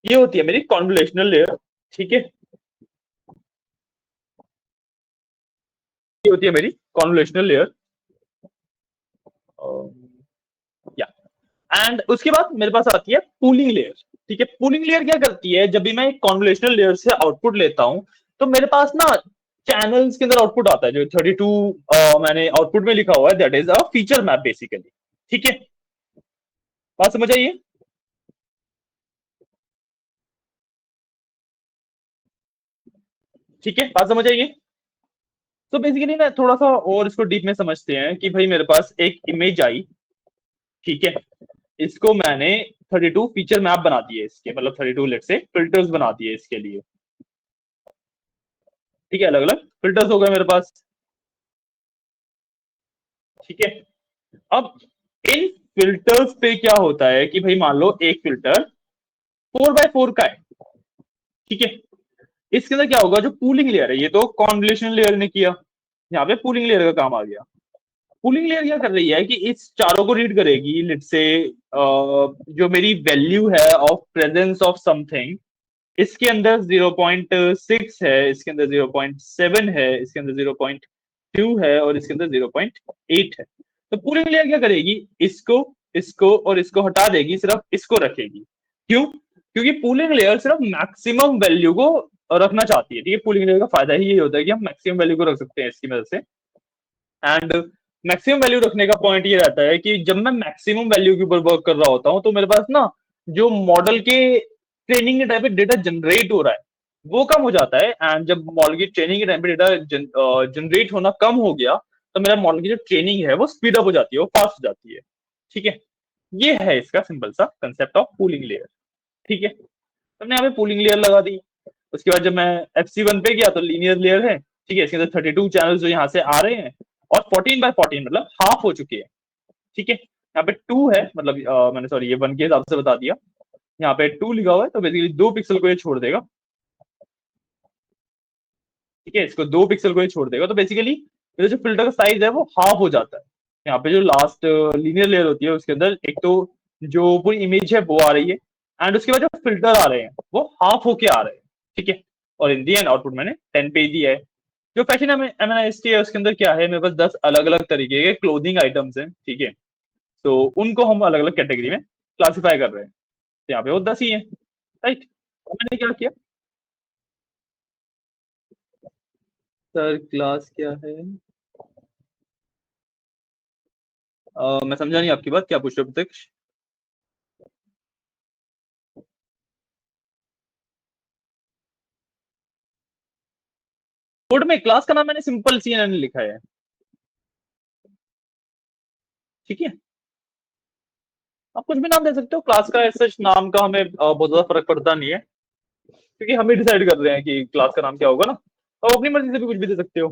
ये होती है मेरी कॉन्वोल्यूशनल लेयर, ठीक है, ये होती है मेरी कॉन्वोल्यूशनल लेयर। या एंड उसके बाद मेरे पास आती है पूलिंग लेयर, ठीक है। पूलिंग लेयर क्या करती है, जब भी मैं कॉन्वोल्यूशनल लेयर से आउटपुट लेता हूं, तो मेरे पास ना चैनल्स के अंदर आउटपुट आता है, जो 32 मैंने आउटपुट में लिखा हुआ है that is a feature map basically, ठीक है। बात समझ आइए, ठीक है, बात समझ आइए। तो बेसिकली ना थोड़ा सा और इसको डीप में समझते हैं कि भाई मेरे पास एक इमेज आई, ठीक है, इसको मैंने 32 फीचर मैप बना दिए इसके, मतलब 32 लेट से फिल्टर्स बना दिए इसके लिए, ठीक है, अलग अलग फिल्टर्स हो गए मेरे पास, ठीक है। अब इन फिल्टर्स पे क्या होता है कि भाई मान लो एक फिल्टर 4x4 का है, ठीक है, इसके अंदर क्या होगा, जो पूलिंग लेयर है, ये तो कॉन्वोल्यूशन लेयर ने किया, यहाँ पे पूलिंग लेयर का काम आ गया। पूलिंग लेयर क्या कर रही है कि इस चारों को रीड करेगी, लेट से जो मेरी वैल्यू है ऑफ प्रेजेंस ऑफ समथिंग, इसके अंदर 0.6 है, इसके अंदर 0.7 है, इसके अंदर 0.2 है और इसके अंदर 0.8 है। तो पूलिंग लेयर क्या करेगी, इसको इसको और इसको हटा देगी, सिर्फ इसको रखेगी। क्यों, क्योंकि पूलिंग लेयर सिर्फ मैक्सिमम वैल्यू को रखना चाहती है, ठीक है। पूलिंग लेयर का फायदा ही ये होता है कि हम मैक्सिमम वैल्यू को रख सकते हैं इसकी मदद से। एंड मैक्सिमम वैल्यू रखने का पॉइंट ये रहता है कि जब मैं मैक्सिमम वैल्यू के ऊपर वर्क कर रहा होता हूँ, तो मेरे पास ना जो मॉडल के ट्रेनिंग के टाइम पे डेटा जनरेट हो रहा है वो कम हो जाता है, एंड जब मॉडल की ट्रेनिंग के टाइम पे डेटा जनरेट होना कम हो गया, तो मेरा मॉडल की जो ट्रेनिंग है वो स्पीड अप हो जाती है, वो फास्ट हो जाती है, ठीक है। ये है इसका सिंपल सा कंसेप्ट ऑफ पूलिंग लेयर, ठीक है। तो हमने यहाँ पे पूलिंग लेयर लगा दी। उसके बाद जब मैं FC1 पे गया तो लीनियर लेयर है, ठीक है, इसके अंदर 32 चैनल जो यहाँ से आ रहे हैं और 14x14 मतलब हाफ हो चुके हैं, ठीक है। यहाँ पे 2 है, मतलब मैंने सॉरी ये 1 के हिसाब से बता दिया, यहाँ पे 2 लिखा हुआ है, तो बेसिकली 2 पिक्सल को ये छोड़ देगा, ठीक है, इसको 2 पिक्सल को ये छोड़ देगा, तो बेसिकली मेरा जो फिल्टर का साइज है वो हाफ हो जाता है। यहाँ पे जो लास्ट लीनियर लेयर होती है उसके अंदर एक तो जो पूरी इमेज है वो आ रही है, एंड उसके बाद जो फिल्टर आ रहे हैं वो हाफ होके आ रहे हैं, ठीक है। और इन दी एंड आउटपुट मैंने 10 पे दिया है। जो फैशन MNIST है उसके अंदर क्या है, मेरे पास 10 अलग अलग तरीके के क्लोथिंग आइटम्स हैं, ठीक है, तो उनको हम अलग अलग कैटेगरी में क्लासिफाई कर रहे हैं, तो यहाँ पे वो 10 ही है। राइट। मैंने क्या किया सर, क्लास क्या है? मैं समझा नहीं आपकी बात, क्या पूछ रहे हो प्रत्यक्ष? कोड में क्लास का नाम मैंने सिंपल CNN लिखा है, ठीक है। आप कुछ भी नाम दे सकते हो, क्लास का सच नाम का हमें बहुत ज्यादा फर्क पड़ता नहीं है, क्योंकि हम ही डिसाइड कर रहे हैं कि क्लास का नाम क्या होगा ना, तो आप अपनी मर्जी से भी कुछ भी दे सकते हो,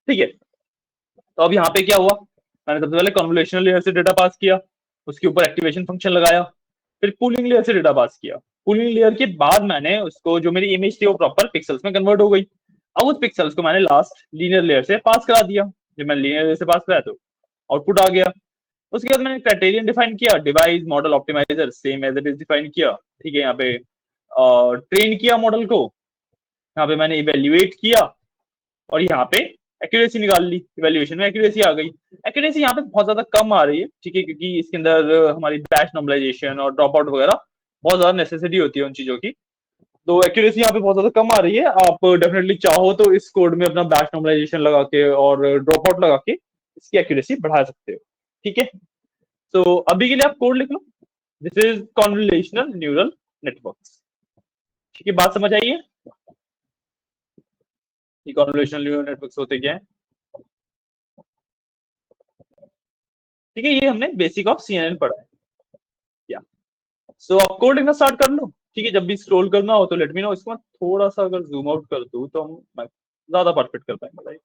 ठीक है। तो अब यहाँ पे क्या हुआ, मैंने सबसे पहले कन्वोल्यूशनल लेयर से डेटा पास किया, उसके ऊपर एक्टिवेशन फंक्शन लगाया, फिर पूलिंग लेयर से डेटा पास किया। पूलिंग लेयर के बाद मैंने उसको, जो मेरी इमेज थी वो प्रॉपर पिक्सल्स में कन्वर्ट हो गई। अब उस पिक्सल्स को मैंने लास्ट लीनियर लेयर से पास करा दिया, जब मैंने लीनियर लेयर से पास कराया तो आउटपुट आ गया। उसके बाद मैंने क्राइटेरियन डिफाइन किया, device model optimizer same as it is define किया, ठीक है। यहाँ पे ट्रेन किया मॉडल को, यहाँ पे मैंने इवेल्युएट किया, और यहाँ पे एक्यूरेसी निकाल ली, इवेल्युएशन में एक्यूरेसी आ गई। एक्यूरेसी यहाँ पे बहुत ज्यादा कम आ रही है, ठीक है, क्योंकि इसके अंदर हमारी बैच नॉर्मलाइजेशन और ड्रॉप आउट वगैरह बहुत ज्यादा नेसेसिटी होती है उन चीजों की, तो एक्यूरेसी यहाँ पे बहुत ज्यादा कम आ रही है। आप डेफिनेटली चाहो तो इस कोड में अपना बैच नॉर्मलाइजेशन लगा के और ड्रॉप आउट लगा के इसकी एक्यूरेसी बढ़ा सकते हो, ठीक है। तो अभी के लिए आप कोड लिख लो, this is convolutional neural networks, ठीक है। बात समझ आई है कि कॉन्वोल्यूशनल न्यूरल नेटवर्क्स होते क्या है, ठीक है। ये हमने बेसिक ऑफ CNN पढ़ा है, या सो आप कोड लिखना स्टार्ट कर लो, ठीक है। जब भी स्क्रॉल करना हो तो लेट मी नो। इसको मैं थोड़ा सा अगर जूम आउट कर दूं तो हम ज्यादा परफेक्ट कर पाएंगे, राइट,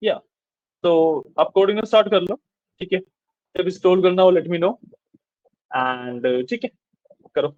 या तो आप कोडिंग में स्टार्ट कर लो, ठीक है। जब स्क्रॉल करना हो लेट मी नो, एंड ठीक है, करो।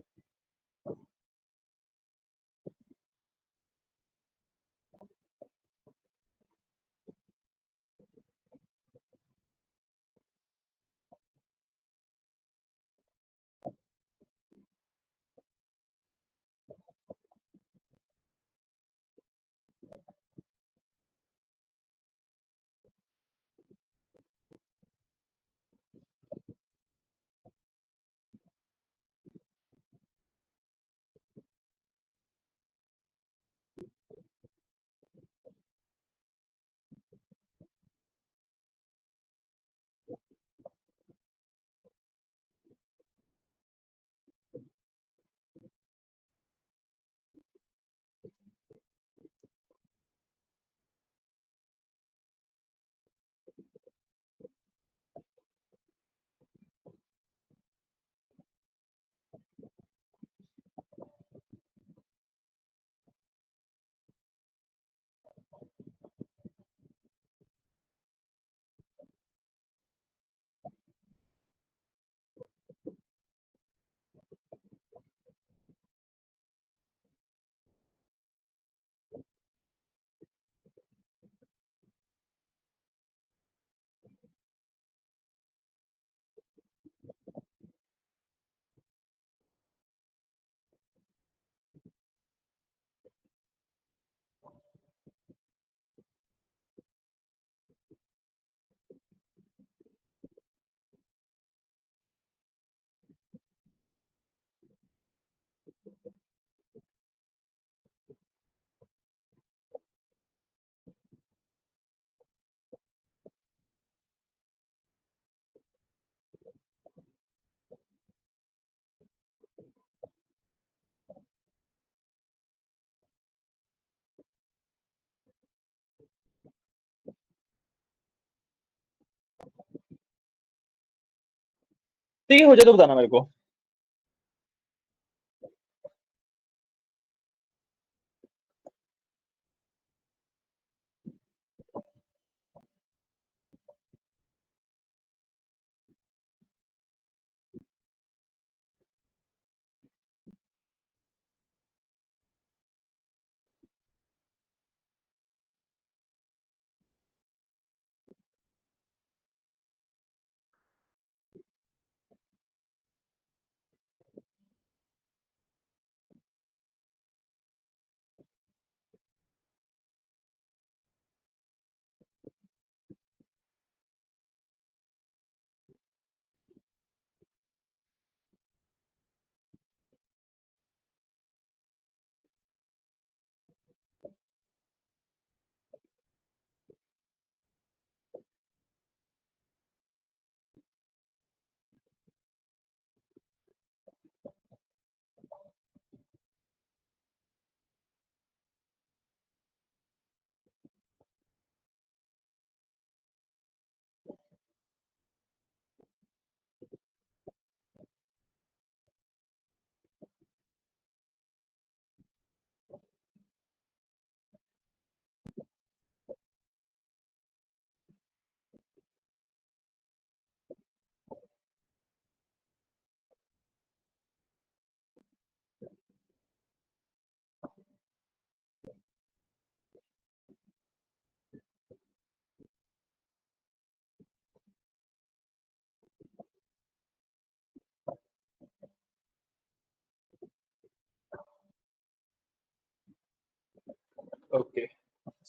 ठीक है, हो जाए तो बताना मेरे को।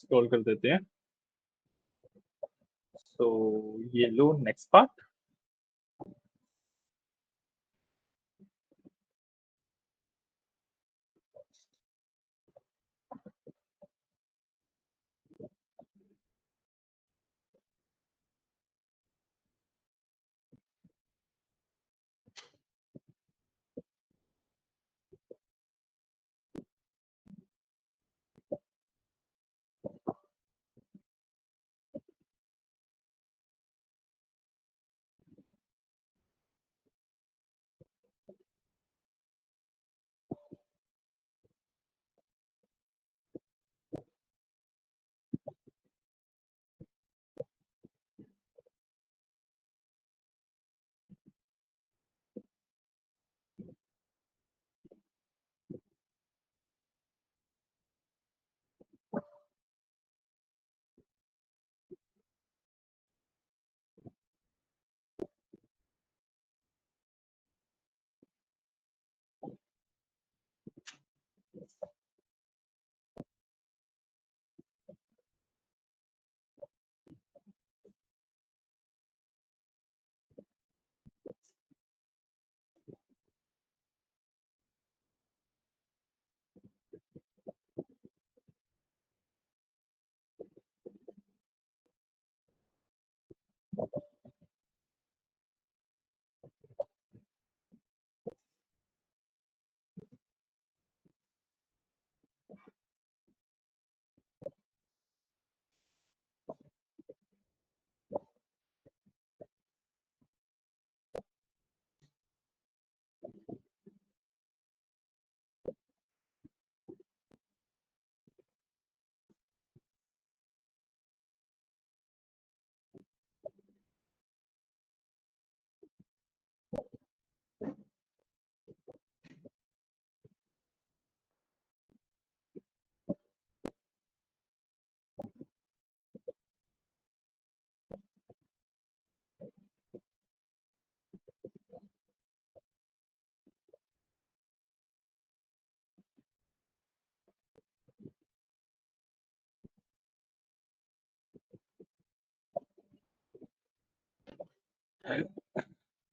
स्क्रॉल कर देते हैं। तो ये लो नेक्स्ट पार्ट।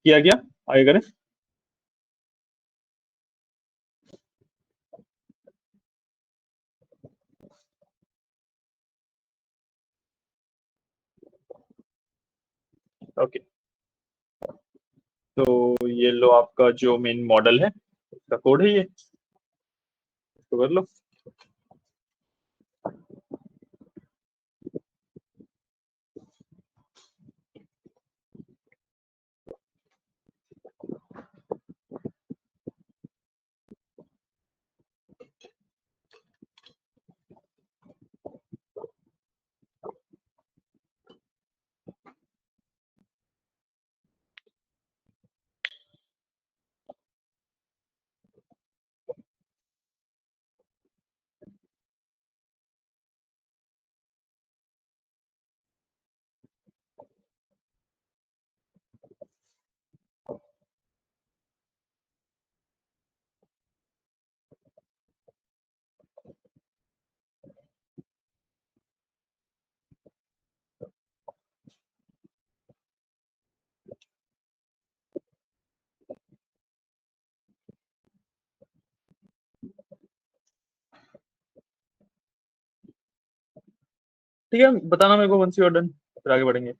किया गया, आगे करें। ओके, तो ये लो आपका जो मेन मॉडल है उसका कोड है, ये इसको कर लो। ठीक है, बताना मेरे को वंस यू आर डन, फिर आगे बढ़ेंगे।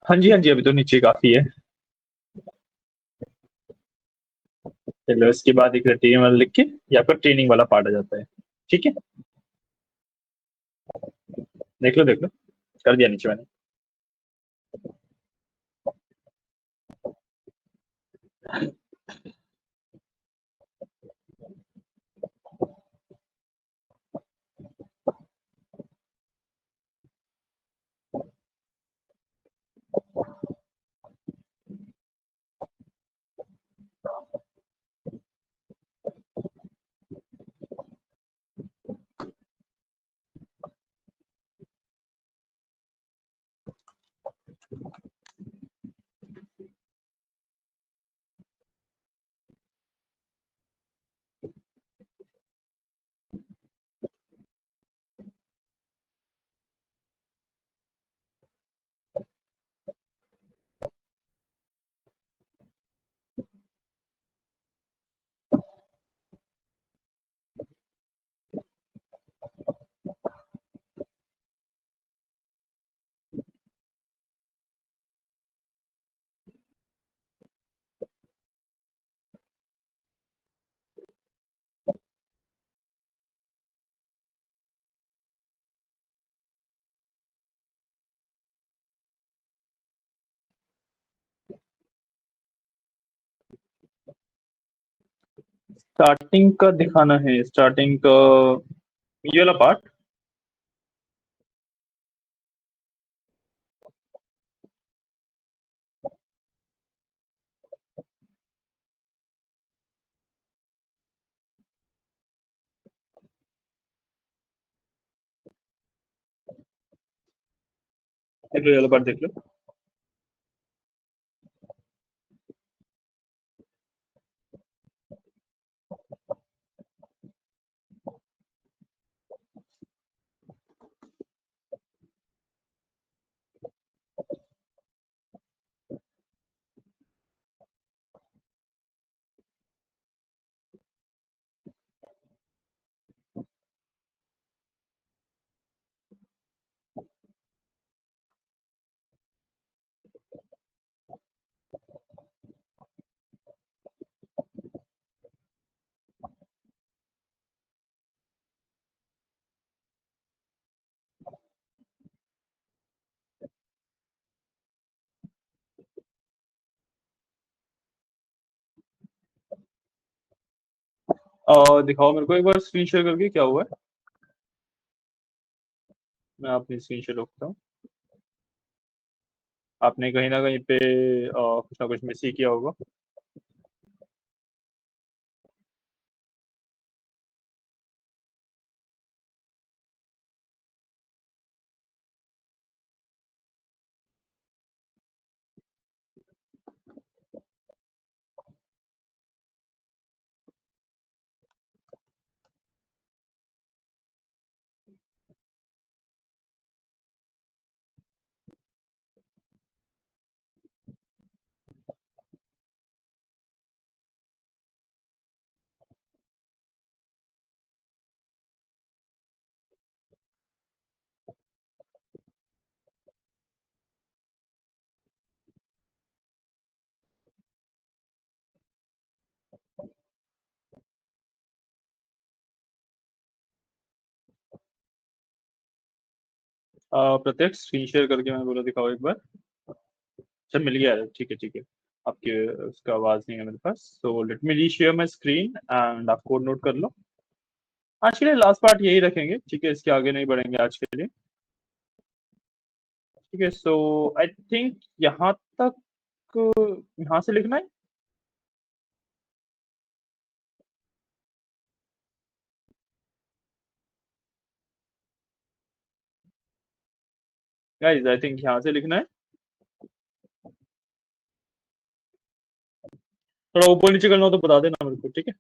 हाँ जी, हाँ जी, अभी तो नीचे काफ़ी है। चलो इसके बाद एक ट्रेनिंग वाला लिख के या फिर ट्रेनिंग वाला पार्ट आ जाता है। ठीक है? देख लो, कर दिया नीचे मैंने। स्टार्टिंग का दिखाना है, स्टार्टिंग का ये वाला पार्ट। देख लो, ये वाला पार्ट देख लो। दिखाओ मेरे को एक बार स्क्रीन शेयर करके क्या हुआ है। मैं अपनी स्क्रीन शेयर रखता हूँ। आपने कहीं ना कहीं पे कुछ ना कुछ मिस ही किया होगा। प्रत्यक्ष स्क्रीन शेयर करके मैंने बोला दिखाओ एक बार। अच्छा, मिल गया है, ठीक है, ठीक है। आपके उसका आवाज नहीं है मेरे पास, so let me reshare my screen and आप कोड नोट कर लो। आज के लिए लास्ट पार्ट यही रखेंगे, ठीक है, इसके आगे नहीं बढ़ेंगे आज के लिए। ठीक है, सो आई थिंक यहाँ तक, यहाँ से लिखना है। गाइस आई थिंक यहाँ से लिखना है। थोड़ा ऊपर नीचे करना हो तो बता देना मेरे को, ठीक है।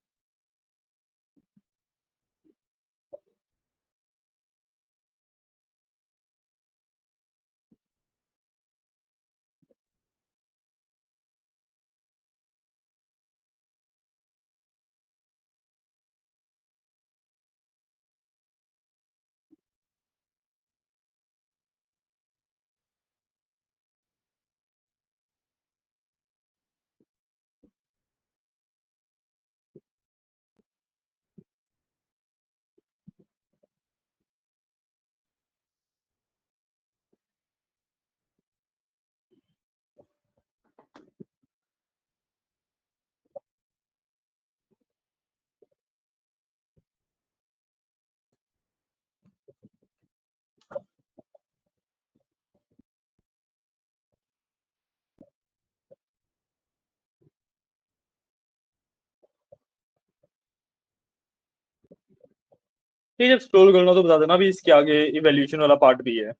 ठीक है, जब स्क्रॉल करना तो बता देना, अभी इसके आगे इवैल्यूएशन वाला पार्ट भी है।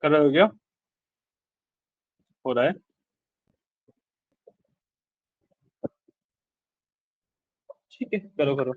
कर रहे हो क्या? हो रहा है? ठीक है, करो करो।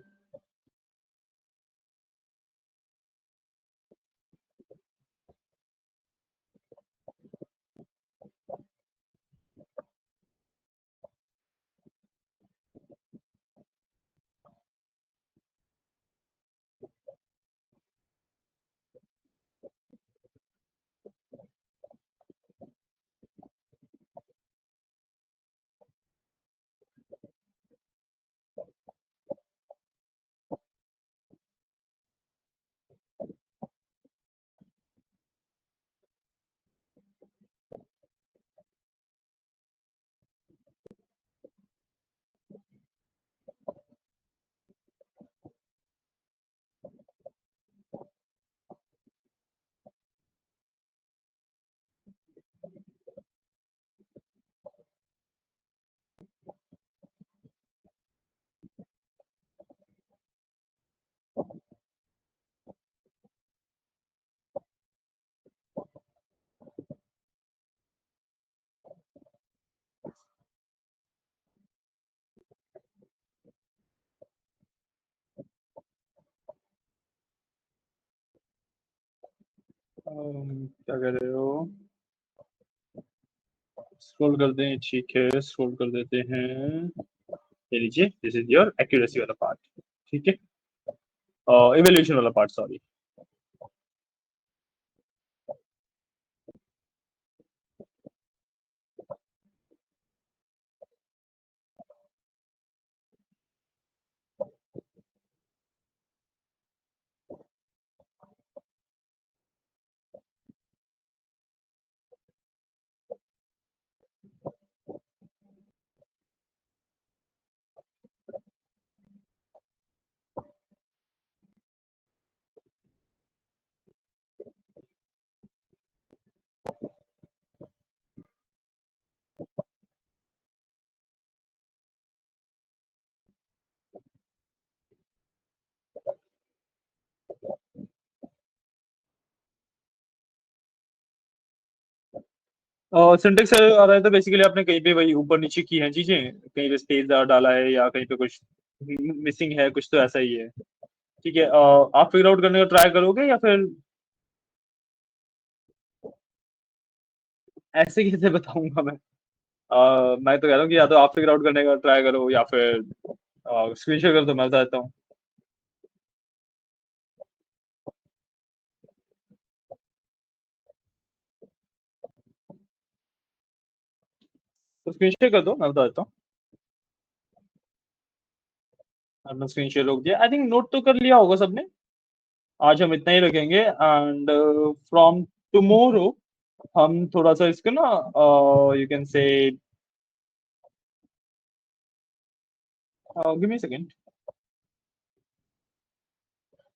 क्या कर रहे हो? स्क्रॉल करते हैं, ठीक है, स्क्रॉल कर देते हैं। ये लीजिए, दिस इज योर एक्यूरेसी वाला पार्ट। ठीक है, इवैल्यूएशन वाला पार्ट, सॉरी। सिंटेक्स आ रहा है तो बेसिकली आपने कहीं पे वही ऊपर नीचे की हैं चीजें, कहीं पे स्पेस डाला है या कहीं पे कुछ मिसिंग है, कुछ तो ऐसा ही है। ठीक है, आप फिगर आउट करने का ट्राई करोगे या फिर ऐसे कैसे बताऊंगा मैं? मैं तो कह रहा हूँ कि या तो आप फिगर आउट करने का ट्राई करो या फिर स्क्रीन शेयर कर दो, मैं बता देता हूँ। तो स्क्रीन शेयर कर दो, मैं बता देता हूँ। आपने स्क्रीन शेयर रोक दिया, आई थिंक नोट तो कर लिया होगा सबने। आज हम इतना ही रखेंगे एंड फ्रॉम टुमारो हम थोड़ा सा इसको ना, यू कैन से, गिव मी सेकंड।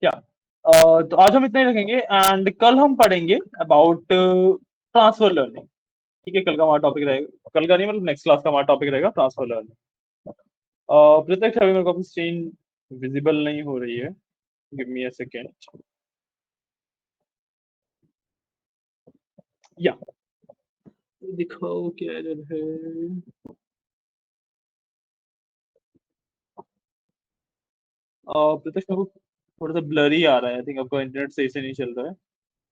या तो आज हम इतना ही रखेंगे एंड कल हम पढ़ेंगे अबाउट ट्रांसफर लर्निंग। ठीक है, कल का हमारा टॉपिक रहेगा, कल का नहीं मतलब नेक्स्ट क्लास का हमारा टॉपिक रहेगा ट्रांसफर लर्निंग। प्रत्यक्ष अभी मेरे को अपनी स्क्रीन विजिबल नहीं हो रही है, गिव मी अ सेकंड। या दिखाओ क्या एरर है। प्रत्यक्ष मेरे को थोड़ा सा ब्लरी आ रहा है, आई थिंक आपका इंटरनेट सही से नहीं चल रहा है।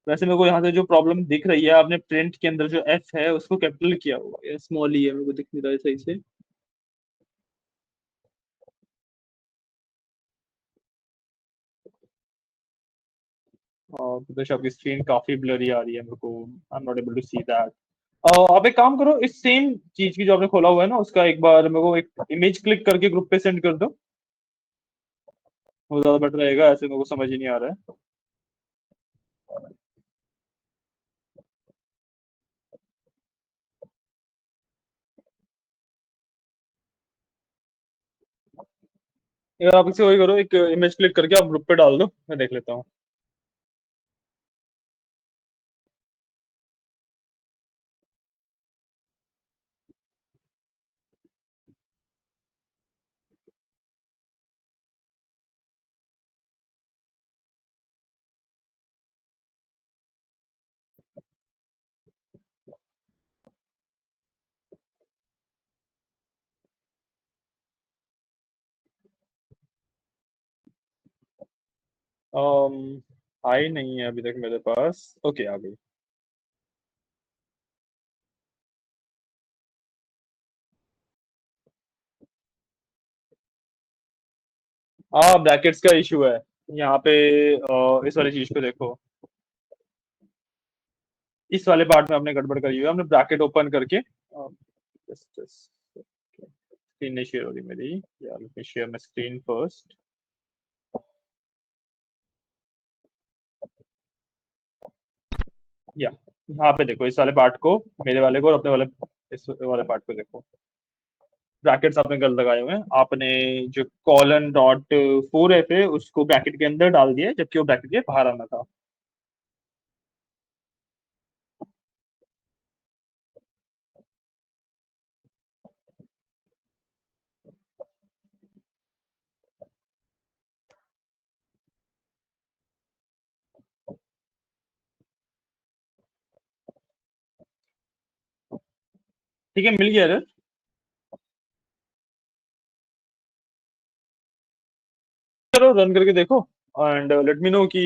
वैसे मेरे को यहाँ से जो प्रॉब्लम दिख रही है, आपने प्रिंट के अंदर जो एफ है उसको कैपिटल किया हुआ है, स्मॉल ही है, मेरे को दिख नहीं रहा है सही से। प्रदेश आपकी स्क्रीन काफी ब्लरी आ रही है मेरे को। I am not able to see that. आप एक काम करो, इस सेम चीज की जो आपने खोला हुआ है ना, उसका एक बार मेरे को एक इमेज क्लिक करके ग्रुप पे सेंड कर दो। वो ज्यादा बेटर रहेगा, ऐसे मेरे को समझ ही नहीं आ रहा है। यार आप इसे वही करो, एक इमेज क्लिक करके आप ग्रुप पे डाल दो, मैं देख लेता हूँ। आई नहीं है अभी तक मेरे पास। ओके, आ गई। ब्रैकेट्स का इशू है यहाँ पे। इस वाली चीज को देखो, इस वाले पार्ट में आपने गड़बड़ करी हुई है। हमने ब्रैकेट ओपन करके स्क्रीन नहीं शेयर हो रही मेरी। यार let me share my screen first. या यहाँ पे देखो, इस वाले पार्ट को, मेरे वाले को, और अपने वाले इस वाले पार्ट को देखो। ब्रैकेट्स आपने गलत लगाए हुए हैं। आपने जो कॉलन डॉट 4f है उसको ब्रैकेट के अंदर डाल दिया, जबकि वो ब्रैकेट के बाहर आना था। ठीक है, मिल गया एरर। चलो रन करके देखो एंड लेट मी नो कि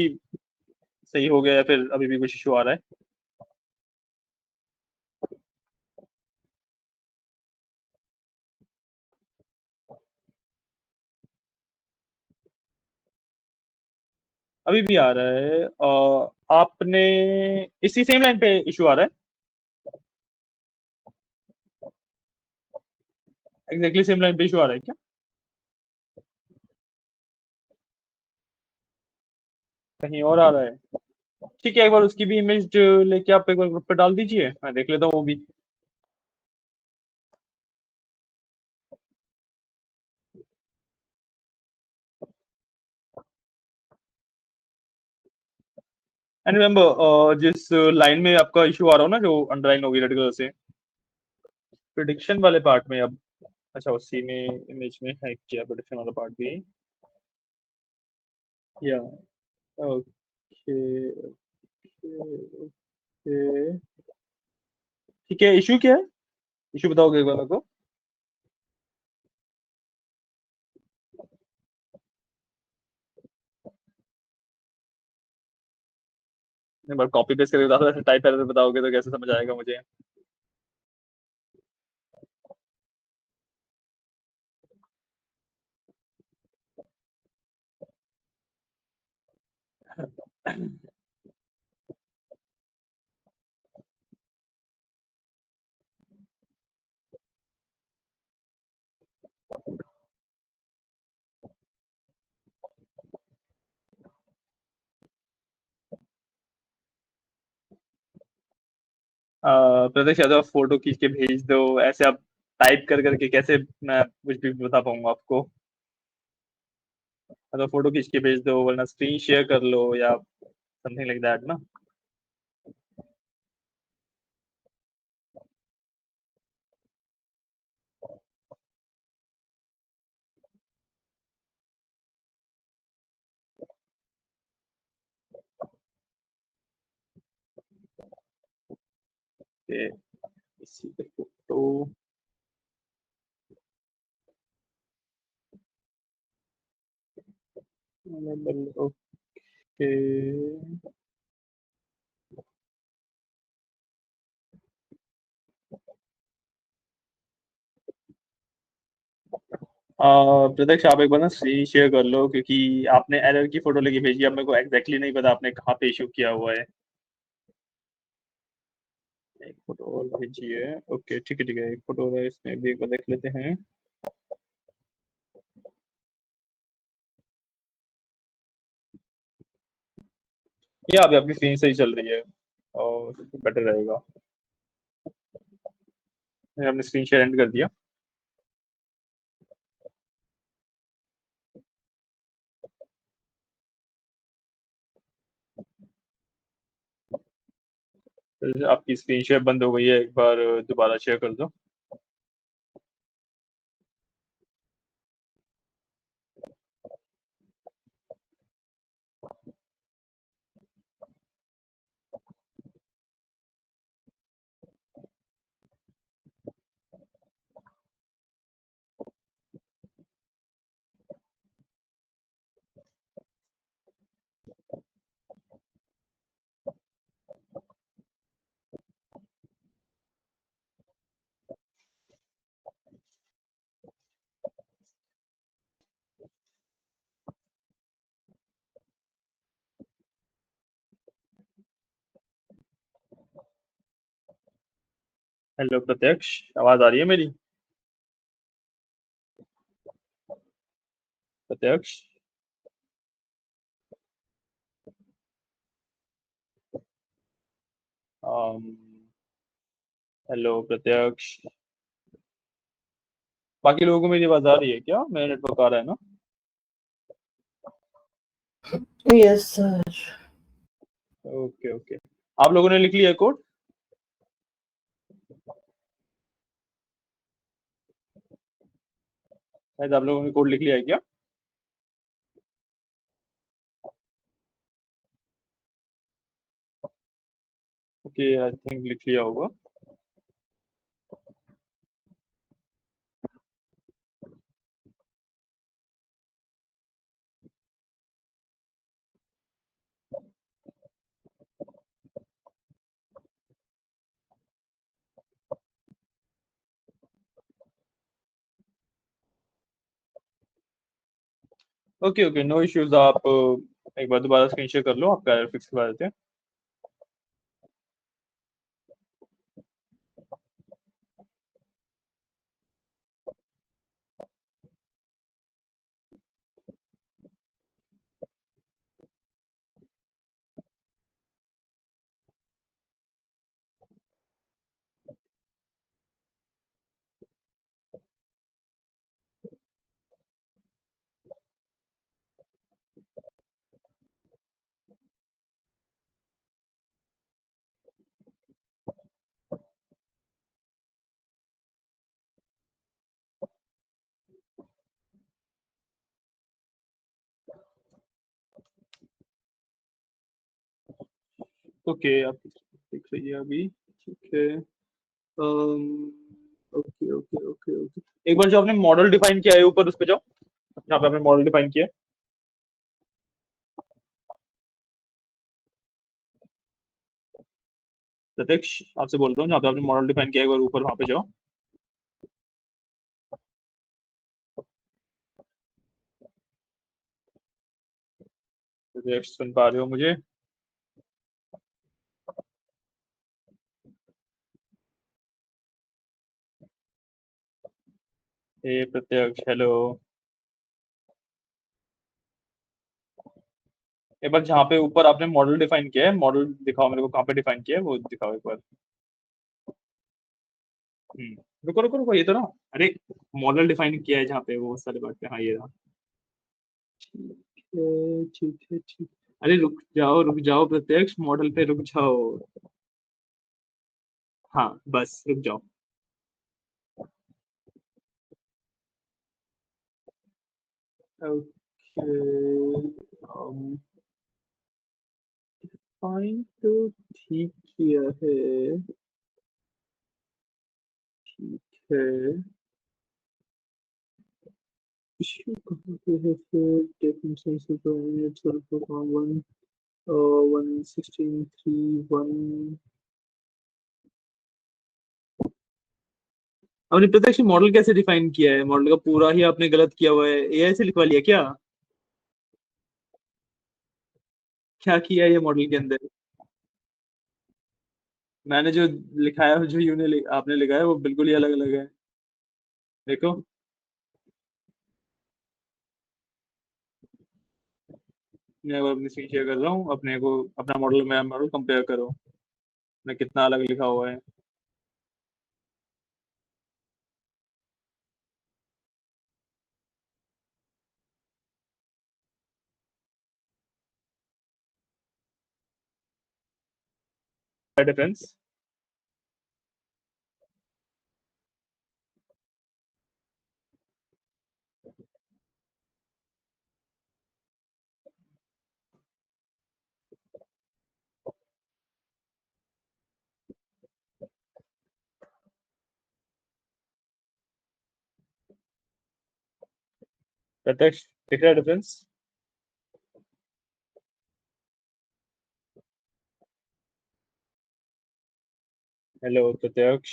सही हो गया या फिर अभी भी कुछ इशू आ रहा है। अभी भी आ रहा है। आपने इसी सेम लाइन पे इशू आ रहा है। एग्जैक्टली सेम लाइन पे इशू आ रहा है क्या? कहीं और आ रहा है? ठीक है, एक बार उसकी भी इमेज लेके आप एक बार ग्रुप पे डाल दीजिए, मैं देख लेता हूँ वो भी। एंड रिमेम्बर, जिस लाइन में आपका इशू आ रहा हो ना, जो अंडरलाइन होगी रेड कलर से, प्रिडिक्शन वाले पार्ट में अब। अच्छा, उसी में इमेज में है किया प्रिडिक्शन वाला पार्ट भी। या ओके ओके ओके। ठीक है, इशू क्या है? इशू बताओगे एक बार मेरे को। एक बार कॉपी पेस्ट करके बता दो, ऐसे टाइप एरर बताओगे तो कैसे समझ आएगा मुझे। प्रत्यक्ष यादव, फोटो खींच के भेज दो। ऐसे आप टाइप कर करके कैसे मैं कुछ भी बता पाऊंगा आपको। तो फोटो खींच के भेज दो, वरना स्क्रीन शेयर कर लो या समथिंग लाइक दैट ना। Okay, इसी पे फोटो। ओके। प्रत्यक्ष आप एक बार ना स्क्रीन शेयर कर लो, क्योंकि आपने एरर की फोटो लेके भेजी, अब मेरे को एग्जैक्टली नहीं पता आपने कहाँ पे इशू किया हुआ है। एक फोटो और भेजी है। ओके ठीक है ठीक है, एक फोटो है, इसमें भी एक बार देख लेते हैं। ये अभी आपकी स्क्रीन सही चल रही है और बेटर रहेगा। मैंने अपनी स्क्रीन शेयर एंड कर दिया। फिर आपकी स्क्रीन शेयर बंद हो गई है, एक बार दोबारा शेयर कर दो। हेलो प्रत्यक्ष, आवाज आ रही है मेरी? प्रत्यक्ष, हेलो प्रत्यक्ष। बाकी लोगों को मेरी आवाज आ रही है क्या? मेरा नेटवर्क आ रहा है ना? Yes sir. ओके ओके, आप लोगों ने लिख लिया कोड? शायद आप लोगों ने कोड लिख लिया है क्या? ओके, आई थिंक लिख लिया होगा। Okay okay, no issues. आप एक बार दोबारा स्क्रीन शेयर कर लो, आपका एरर फिक्स करवा देते हैं। ओके, आप देख लीजिए अभी। ठीक है। ओके ओके ओके ओके, एक बार जो आपने मॉडल डिफाइन किया है ऊपर, उस पे जाओ, जहाँ पे आपने मॉडल डिफाइन किया है। प्रत्यक्ष, आपसे बोल रहा हूँ, जहाँ पे आपने मॉडल डिफाइन किया है, एक बार ऊपर वहाँ पे जाओ। प्रत्यक्ष, सुन पा रहे हो मुझे? ए प्रत्यक्ष, हेलो। एक बार जहाँ पे ऊपर आपने मॉडल डिफाइन किया है, मॉडल दिखाओ मेरे को, कहाँ पे डिफाइन किया है वो दिखाओ एक बार। रुको रुको रुको, ये तो ना। अरे, मॉडल डिफाइन किया है जहाँ पे, वो सारे बात पे, हाँ ये रहा। ठीक है ठीक है ठीक। अरे रुक जाओ प्रत्यक्ष, मॉडल पे रुक जाओ। हाँ बस रुक जाओ। ओके, फाइन तो ठीक किया है। ठीक है, इश्यू कहाँ पे है फिर? डेफिनेशन से तो वन 116.3.1। आपने प्रत्यक्ष मॉडल कैसे डिफाइन किया है? मॉडल का पूरा ही आपने गलत किया हुआ है, एआई से लिखवा लिया क्या? क्या किया है ये मॉडल के अंदर? मैंने जो लिखा है, जो आपने लिखा है, वो बिल्कुल ही अलग अलग है। देखो, मैं एक बार अपनी स्क्रीन शेयर कर रहा हूँ, अपने को अपना मॉडल, मैं मॉडल कंपेयर करो, मैं कितना अलग लिखा हुआ है। डिफरेंस। प्रत्यक्ष, दिख रहा है डिफरेंस? हेलो प्रत्यक्ष,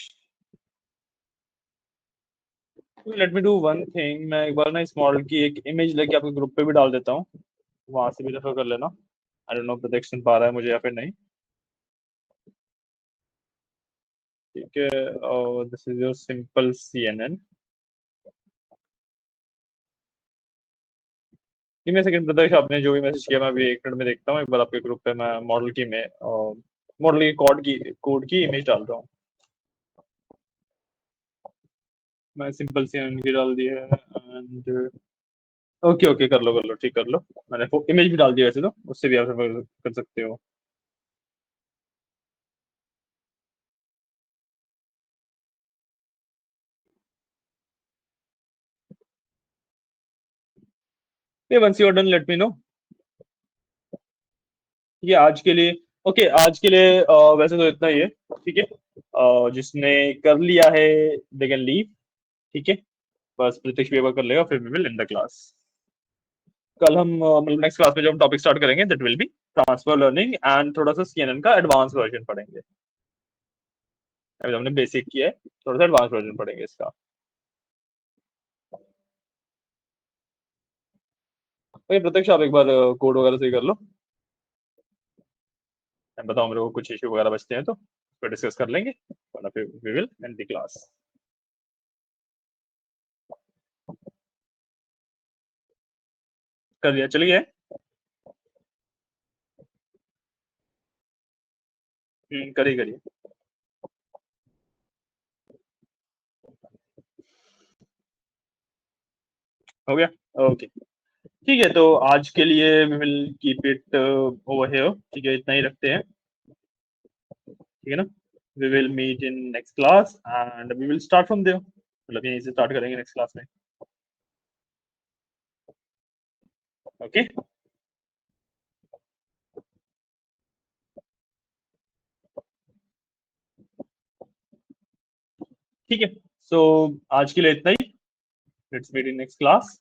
late me do one thing, मैं एक बार ना इस मॉडल की एक इमेज लेके आपके ग्रुप पे भी डाल देता हूँ, वहां से भी रेफर कर लेना। आई डोंट नो प्रत्यक्ष सुन पा रहा है मुझे या फिर नहीं। ठीक है, और this is your simple CNN। कि मैं सेकंड प्रत्यक्ष, आपने जो भी मैसेज किया मैं अभी 1 मिनट में देखता हूँ, एक बार आपके ग्रुप पे मैं मॉडल की में मॉडल की कोड की इमेज डाल रहा हूँ। मैं सिंपल CNN की डाल दी है, एंड ओके ओके, कर लो, ठीक कर लो। मैंने इमेज भी डाल दी वैसे तो, उससे भी आप रेफर कर सकते हो। ये once you are done let me know. ठीक है, आज के लिए, ओके, आज के लिए वैसे तो इतना ही है। ठीक है, जिसने कर लिया है दे कैन लीव। ठीक है, बस प्रत्यक्ष पेपर कर लेगा, फिर we will end the class. कल हम मतलब नेक्स्ट क्लास में जब हम टॉपिक स्टार्ट करेंगे, that will be transfer learning, and थोड़ा सा CNN का एडवांस वर्जन पढ़ेंगे। अभी हमने बेसिक किया है, थोड़ा सा एडवांस वर्जन पढ़ेंगे इसका। ओके प्रत्यक्ष, आप एक बार कोड वगैरह सही कर लो, बताओ मेरे को कुछ इश्यू वगैरह बचते हैं तो फिर डिस्कस कर लेंगे, वरना फिर we will end the class. कर लिया, चलिए। करिए करिए। हो गया, ओके। ठीक है, तो आज के लिए we will keep it over here. ठीक है, इतना ही रखते हैं, ठीक है ना? We will meet in next class and we will start from there, मतलब यहीं से स्टार्ट करेंगे नेक्स्ट क्लास में। ओके, ठीक है। सो आज के लिए इतना ही, let's meet in next class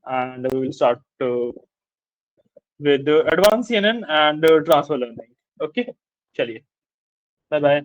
and we will start with advanced CNN and transfer learning. Okay, चलिए, बाय बाय।